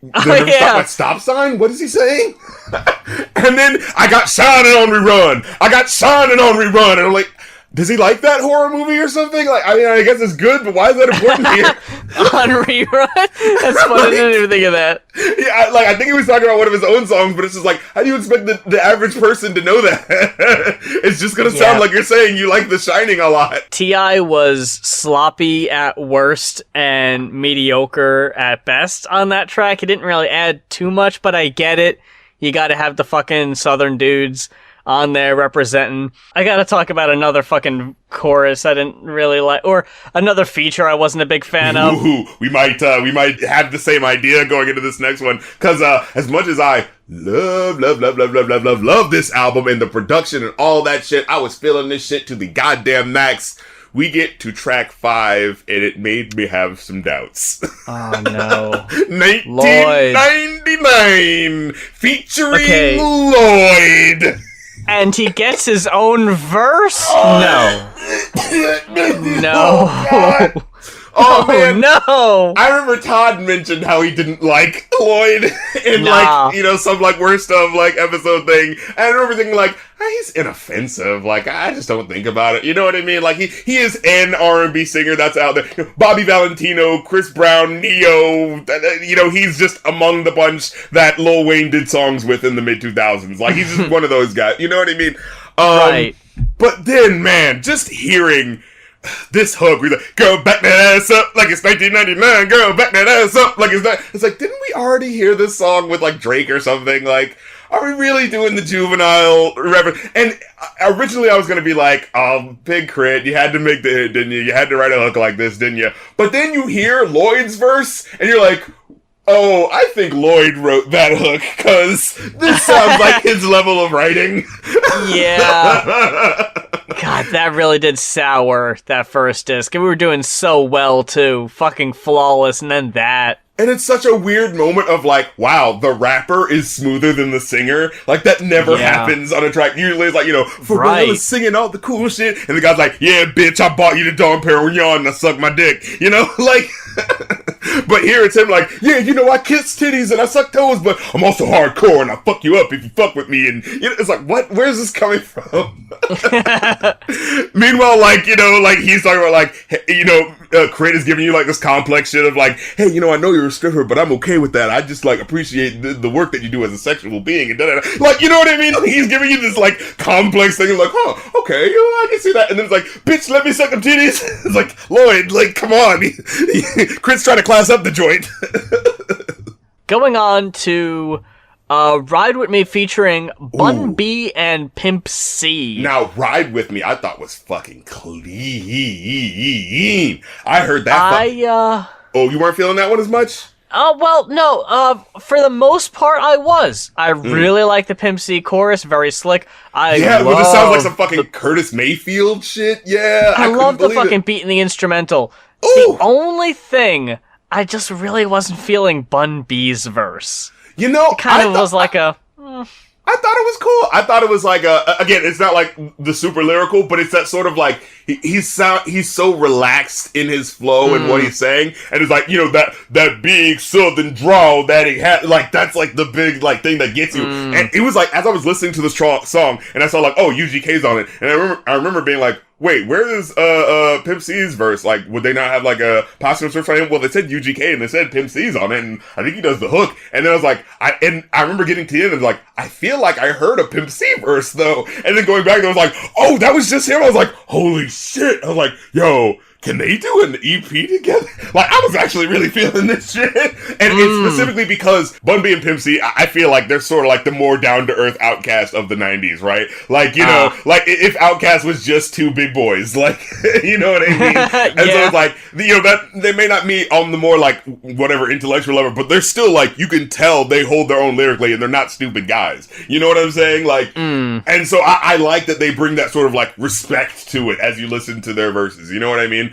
never stop my stop sign? What is he saying? And then, I got shining on rerun. And I'm like, does he like that horror movie or something? Like, I mean, I guess it's good, but why is that important here?
On rerun? That's funny. I didn't even think of that.
Yeah, I think he was talking about one of his own songs, but it's just like, how do you expect the average person to know that? It's just gonna sound like you're saying you like The Shining a lot. T.I.
was sloppy at worst and mediocre at best on that track. He didn't really add too much, but I get it. You gotta have the fucking Southern dudes on there representing. I gotta talk about another fucking chorus I didn't really like, or another feature I wasn't a big fan of.
Ooh, we might have the same idea going into this next one, because as much as I love this album and the production and all that shit, I was feeling this shit to the goddamn max. We get to track 5, and it made me have some doubts.
Oh, no.
1999, featuring Lloyd.
And he gets his own verse? No.
Oh, man.
No.
I remember Todd mentioned how he didn't like Lloyd in, some, worst of, episode thing. And I remember thinking, he's inoffensive. I just don't think about it. You know what I mean? He is an R&B singer that's out there. Bobby Valentino, Chris Brown, Neo, he's just among the bunch that Lil Wayne did songs with in the mid-2000s. He's just one of those guys. You know what I mean?
Right.
But then, man, just hearing this hook, we're like, go back that ass up like it's 1999, girl, back that ass up like it's not. It's like, didn't we already hear this song with Drake or something? Are we really doing the juvenile reference? And originally I was gonna be like, Big KRIT, you had to make the hit, didn't you? You had to write a hook like this, didn't you? But then you hear Lloyd's verse, and you're like, oh, I think Lloyd wrote that hook, because this sounds like his level of writing.
Yeah. God, that really did sour that first disc. And we were doing so well, too. Fucking flawless, and then that.
And it's such a weird moment of wow, the rapper is smoother than the singer. That never happens on a track. Usually it's Pharrell is singing all the cool shit, and the guy's like, yeah, bitch, I bought you the Dom Perignon and I sucked my dick. But here it's him yeah, I kiss titties and I suck toes, but I'm also hardcore and I fuck you up if you fuck with me. And it's what? Where's this coming from? Meanwhile, he's talking about KRIT is giving you this complex shit of hey, I know you're a stripper, but I'm okay with that. I just appreciate the work that you do as a sexual being and da-da-da. You know what I mean? He's giving you this complex thing of oh, okay, I can see that. And then it's bitch, let me suck them titties. It's Lloyd, come on. KRIT's trying to class up the joint.
Going on to Ride With Me featuring Bun B and Pimp C.
Now, Ride With Me, I thought was fucking clean. I heard that. Oh, you weren't feeling that one as much?
Well, no. For the most part, I was. I really like the Pimp C chorus. Very slick.
This sounds like some fucking Curtis Mayfield shit. Yeah,
I love the fucking beat in the instrumental. Ooh. The only thing, I just really wasn't feeling Bun B's verse.
It
kind of was I
I thought it was cool. I thought it was like again, it's not like the super lyrical, but it's that sort of like he's so relaxed in his flow and what he's saying, and it's like, you know, that big southern drawl that he had, like that's like the big like thing that gets you. And it was like, as I was listening to this song and I saw like, oh, UGK's on it, and I remember being like, wait, where is Pimp C's verse? Like, would they not have like a posthumous verse for him? Well, they said UGK and they said Pimp C's on it, and I think he does the hook. And then I was like, I remember getting to the end and like, I feel like I heard a Pimp C verse though. And then going back, and I was like, oh, that was just him. I was like, holy shit. I was like, yo, can they do an EP together? Like, I was actually really feeling this shit. And it's specifically because Bun B and Pimp C, I feel like they're sort of like the more down-to-earth Outkast of the 90s, right? Like, you know, like if Outkast was just two big boys, like, you know what I mean? And so it's like, you know, that they may not meet on the more like whatever intellectual level, but they're still like, you can tell they hold their own lyrically and they're not stupid guys. You know what I'm saying? Like, and so I like that they bring that sort of like respect to it as you listen to their verses. You know what I mean?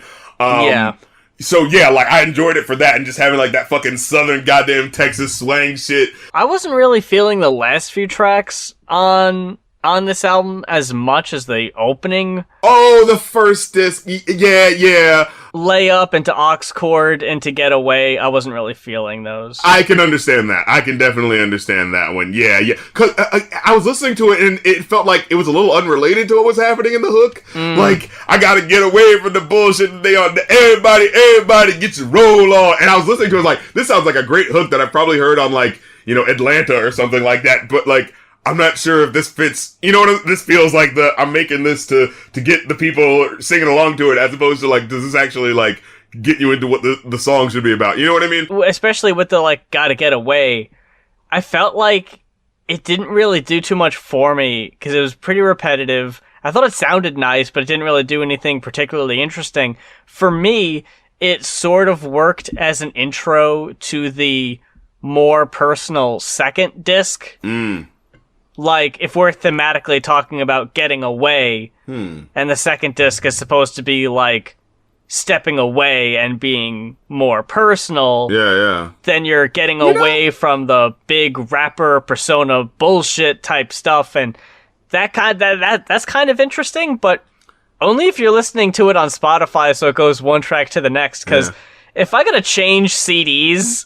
So yeah, like I enjoyed it for that, and just having like that fucking southern goddamn Texas swang shit.
I wasn't really feeling the last few tracks on this album as much as the opening.
Oh, the first disc. Yeah.
Lay Up into Aux Chord and To Get Away. I wasn't really feeling those.
I can understand that. I can definitely understand that one. Yeah. Cause I was listening to it and it felt like it was a little unrelated to what was happening in the hook. Like, I gotta get away from the bullshit they on. Everybody get your roll on. And I was listening to it, like, this sounds like a great hook that I've probably heard on like, you know, Atlanta or something like that. But like, I'm not sure if this fits, you know what, this feels like I'm making this to get the people singing along to it, as opposed to like, does this actually like get you into what the song should be about? You know what I mean?
Especially with the like, gotta get away. I felt like it didn't really do too much for me because it was pretty repetitive. I thought it sounded nice, but it didn't really do anything particularly interesting. For me, it sort of worked as an intro to the more personal second disc. Like, if we're thematically talking about getting away, and the second disc is supposed to be, like, stepping away and being more personal, then you're getting away from the big rapper persona bullshit type stuff, and that's kind of interesting, but only if you're listening to it on Spotify so it goes one track to the next, because if I gotta change CDs,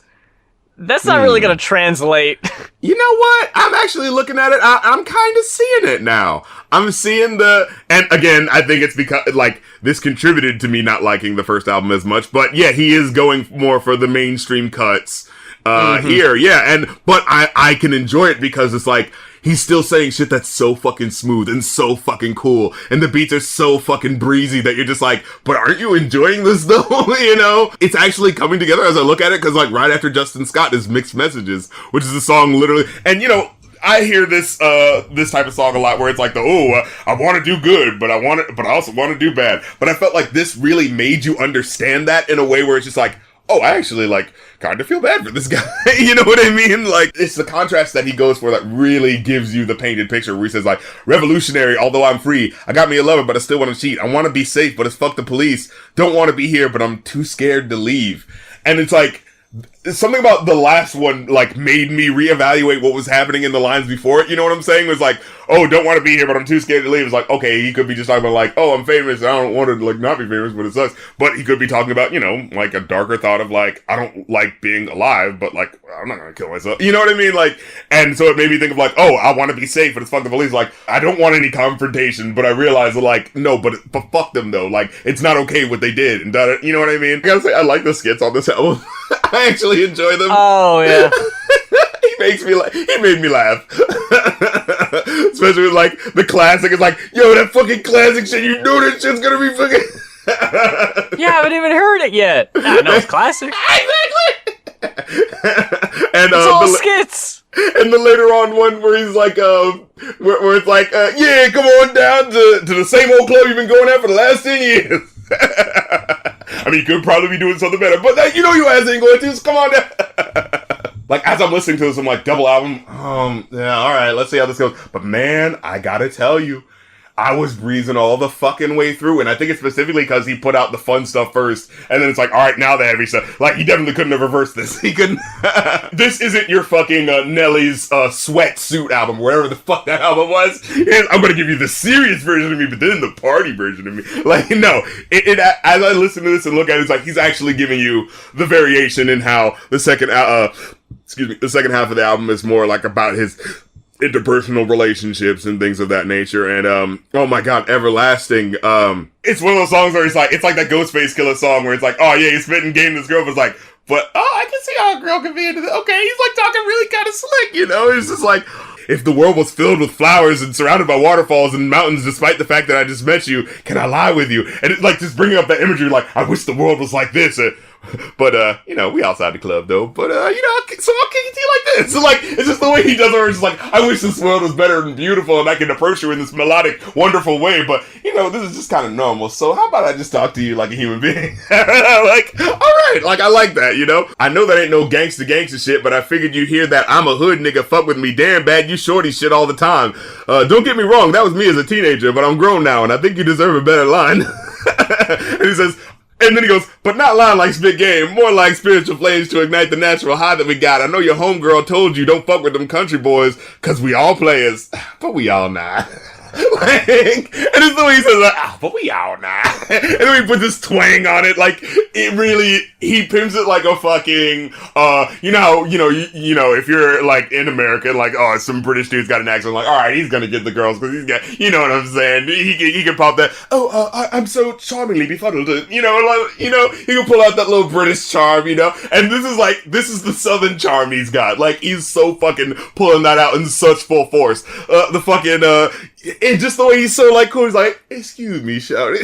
that's not really going to translate.
You know what? I'm actually looking at it. I'm kind of seeing it now. I'm seeing and again, I think it's because, like, this contributed to me not liking the first album as much. But yeah, he is going more for the mainstream cuts here. Yeah, but I can enjoy it because it's like, he's still saying shit that's so fucking smooth and so fucking cool. And the beats are so fucking breezy that you're just like, but aren't you enjoying this though? You know? It's actually coming together as I look at it, because like right after Justin Scott is Mixed Messages, which is a song literally, and you know, I hear this type of song a lot where it's like I want to do good, but I also want to do bad. But I felt like this really made you understand that in a way where it's just like, oh, I actually, like, kind of feel bad for this guy. You know what I mean? Like, it's the contrast that he goes for that really gives you the painted picture where he says, like, revolutionary, although I'm free. I got me a lover, but I still want to cheat. I want to be safe, but it's fuck the police. Don't want to be here, but I'm too scared to leave. And it's like, something about the last one, like, made me reevaluate what was happening in the lines before it. You know what I'm saying? It was like, oh, don't want to be here, but I'm too scared to leave. It's like, okay, he could be just talking about, like, oh, I'm famous, I don't want to, like, not be famous, but it sucks. But he could be talking about, you know, like, a darker thought of, like, I don't like being alive, but, like, I'm not gonna kill myself. You know what I mean? Like, and so it made me think of, like, oh, I want to be safe, but it's fuck the police. Like, I don't want any confrontation, but I realize, like, no, but fuck them, though. Like, it's not okay what they did. And you know what I mean? I gotta say, I like the skits on this album. I actually enjoy them.
Oh, yeah.
He made me laugh. Especially with, like, the classic. It's like, yo, that fucking classic shit, you know that shit's gonna be fucking...
You haven't even heard it yet. I know it's classic.
Exactly! And,
it's all skits!
And the later on one where he's like, where it's like, yeah, come on down to the same old club you've been going at for the last 10 years. I mean, you could probably be doing something better, but you know your ass ain't going to, so come on down. Like, as I'm listening to this, I'm like, double album, yeah, alright, let's see how this goes. But man, I gotta tell you, I was breezing all the fucking way through, and I think it's specifically because he put out the fun stuff first, and then it's like, all right, now the heavy stuff. Like, he definitely couldn't have reversed this. He couldn't. This isn't your fucking Nelly's sweatsuit album, wherever the fuck that album was. And I'm gonna give you the serious version of me, but then the party version of me. Like, no. As I listen to this and look at it, it's like he's actually giving you the variation in how the second half of the album is more like about his interpersonal relationships and things of that nature. And oh my god, Everlasting, it's one of those songs where it's like that Ghostface Killer song where it's like, oh yeah, he's spitting game to this girl, but it's like, but oh, I can see how a girl can be into this. Okay, he's like talking really kind of slick, you know. It's just like, if the world was filled with flowers and surrounded by waterfalls and mountains, despite the fact that I just met you, can I lie with you? And it's like just bringing up that imagery, like, I wish the world was like this. But, you know, we outside the club, though. But, you know, so I'll kick it to you like this. So, like, it's just the way he does it, where it's just like, I wish this world was better and beautiful and I can approach you in this melodic, wonderful way. But, you know, this is just kind of normal. So how about I just talk to you like a human being? Like, all right. Like, I like that, you know? I know that ain't no gangsta shit, but I figured you hear that I'm a hood nigga, fuck with me, damn bad, you shorty shit all the time. Don't get me wrong, that was me as a teenager, but I'm grown now and I think you deserve a better line. And he says, and then he goes, but not lying like spit game, more like spiritual flames to ignite the natural high that we got. I know your homegirl told you don't fuck with them country boys, cause we all players, but we all not. Like, and it's the way he says, like, but we all not. And then he puts this twang on it, like, it really, he pimps it like a fucking, you know, if you're, like, in America, like, oh, some British dude's got an accent, like, alright, he's gonna get the girls, because he's got, you know what I'm saying, he can pop that, I'm so charmingly befuddled, you know, like, you know, he can pull out that little British charm, you know, and this is the southern charm he's got, like, he's so fucking pulling that out in such full force, the fucking, and just the way he's so, like, cool, he's like, excuse me, shouty.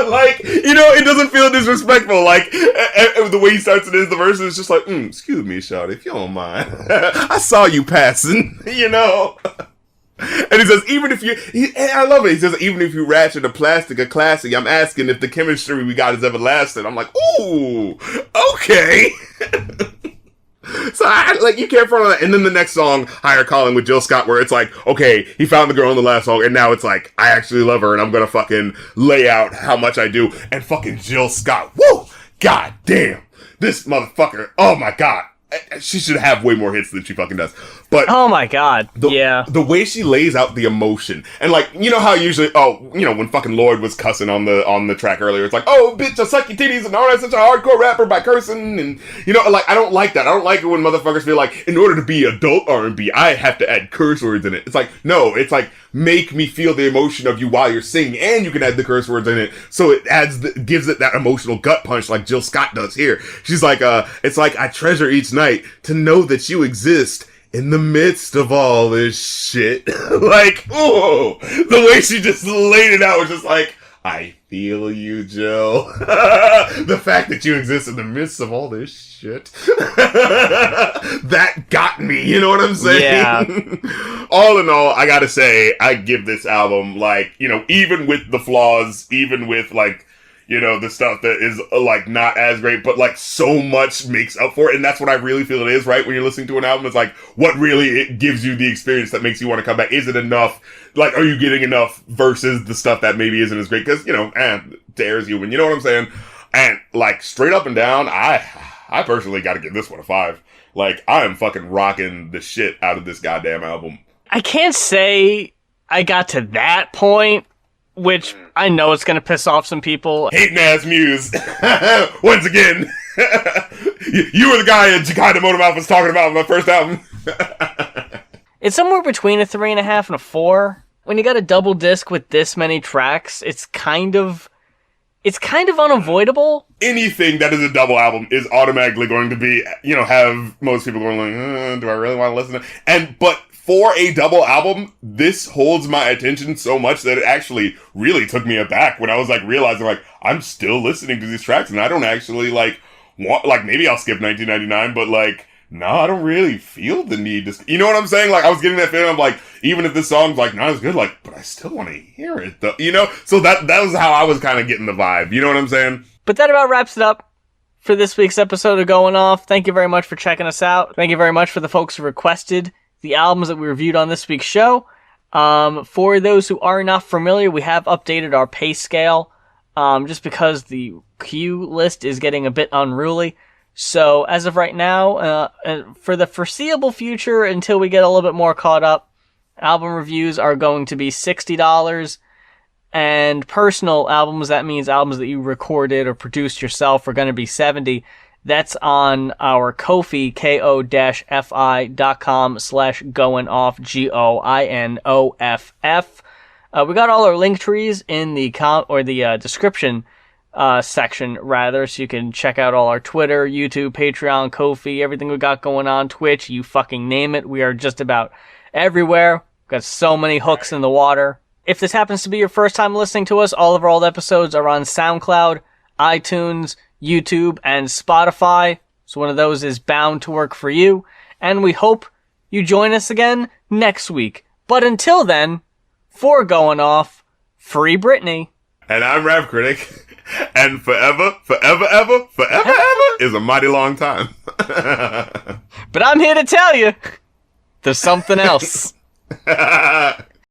Like, you know, it doesn't feel disrespectful. Like, the way he starts it is the verse is just like, excuse me, shouty, if you don't mind. I saw you passing, you know? And he says, and I love it, he says, even if you ratchet a plastic or classy, I'm asking if the chemistry we got is everlasting. I'm like, ooh, okay. So, you can't front on that. And then the next song, Higher Calling with Jill Scott, where it's like, okay, he found the girl in the last song, and now it's like, I actually love her, and I'm gonna fucking lay out how much I do. And fucking Jill Scott, woo! God damn! This motherfucker, oh my god. She should have way more hits than she fucking does. But
oh my god, yeah.
The way she lays out the emotion, and like, you know how usually, when fucking Lloyd was cussing on the track earlier, it's like, oh bitch, I suck your titties, and I'm such a hardcore rapper by cursing, and you know, like, I don't like that. I don't like it when motherfuckers feel like, in order to be adult R&B, I have to add curse words in it. It's like, no, it's like, make me feel the emotion of you while you're singing, and you can add the curse words in it, so it gives it that emotional gut punch like Jill Scott does here. She's like, it's like, I treasure each night to know that you exist in the midst of all this shit. Like, oh, the way she just laid it out was just like, I feel you, Jill. The fact that you exist in the midst of all this shit. That got me, you know what I'm saying?
Yeah.
All in all, I gotta say, I give this album, like, you know, even with the flaws, even with, like, you know, the stuff that is, like, not as great, but, like, so much makes up for it. And that's what I really feel it is, right? When you're listening to an album, it's like, what really it gives you the experience that makes you want to come back? Is it enough? Like, are you getting enough versus the stuff that maybe isn't as great? Because, you know, dares you, and you know what I'm saying? And, like, straight up and down, I personally gotta give this one a 5. Like, I am fucking rocking the shit out of this goddamn album.
I can't say I got to that point, which I know it's gonna piss off some people.
Hating ass Muse. Once again. You were the guy Jakki Tha Motamouth was talking about in my first album.
It's somewhere between a 3.5 and a 4. When you got a double disc with this many tracks, it's kind of unavoidable. Anything
that is a double album is automatically going to be, you know, have most people going like, do I really want to listen to? But for a double album, this holds my attention so much that it actually really took me aback when I was like realizing like I'm still listening to these tracks and I don't actually like want, like, maybe I'll skip 1999, but like, no, I don't really feel the need to, you know what I'm saying? Like, I was getting that feeling of like, even if this song's like not as good, like, but I still want to hear it though, you know? So that was how I was kind of getting the vibe, you know what I'm saying?
But that about wraps it up for this week's episode of Going Off. Thank you very much for checking us out. Thank you very much for the folks who requested the albums that we reviewed on this week's show. For those who are not familiar, we have updated our pay scale, just because the queue list is getting a bit unruly. So as of right now, for the foreseeable future, until we get a little bit more caught up, album reviews are going to be $60, and personal albums, that means albums that you recorded or produced yourself, are going to be $70. That's on our Ko-fi, ko-fi.com/goinoff, GOINOFF. We got all our link trees in the description section, rather, so you can check out all our Twitter, YouTube, Patreon, Ko-fi, everything we got going on, Twitch, you fucking name it. We are just about everywhere. Got so many hooks in the water. If this happens to be your first time listening to us, all of our old episodes are on SoundCloud, iTunes, YouTube, and Spotify. So one of those is bound to work for you. And we hope you join us again next week. But until then, for Going Off, free Britney.
And I'm Rap Critic. And forever, forever, ever, forever, ever is a mighty long time.
But I'm here to tell you, there's something else.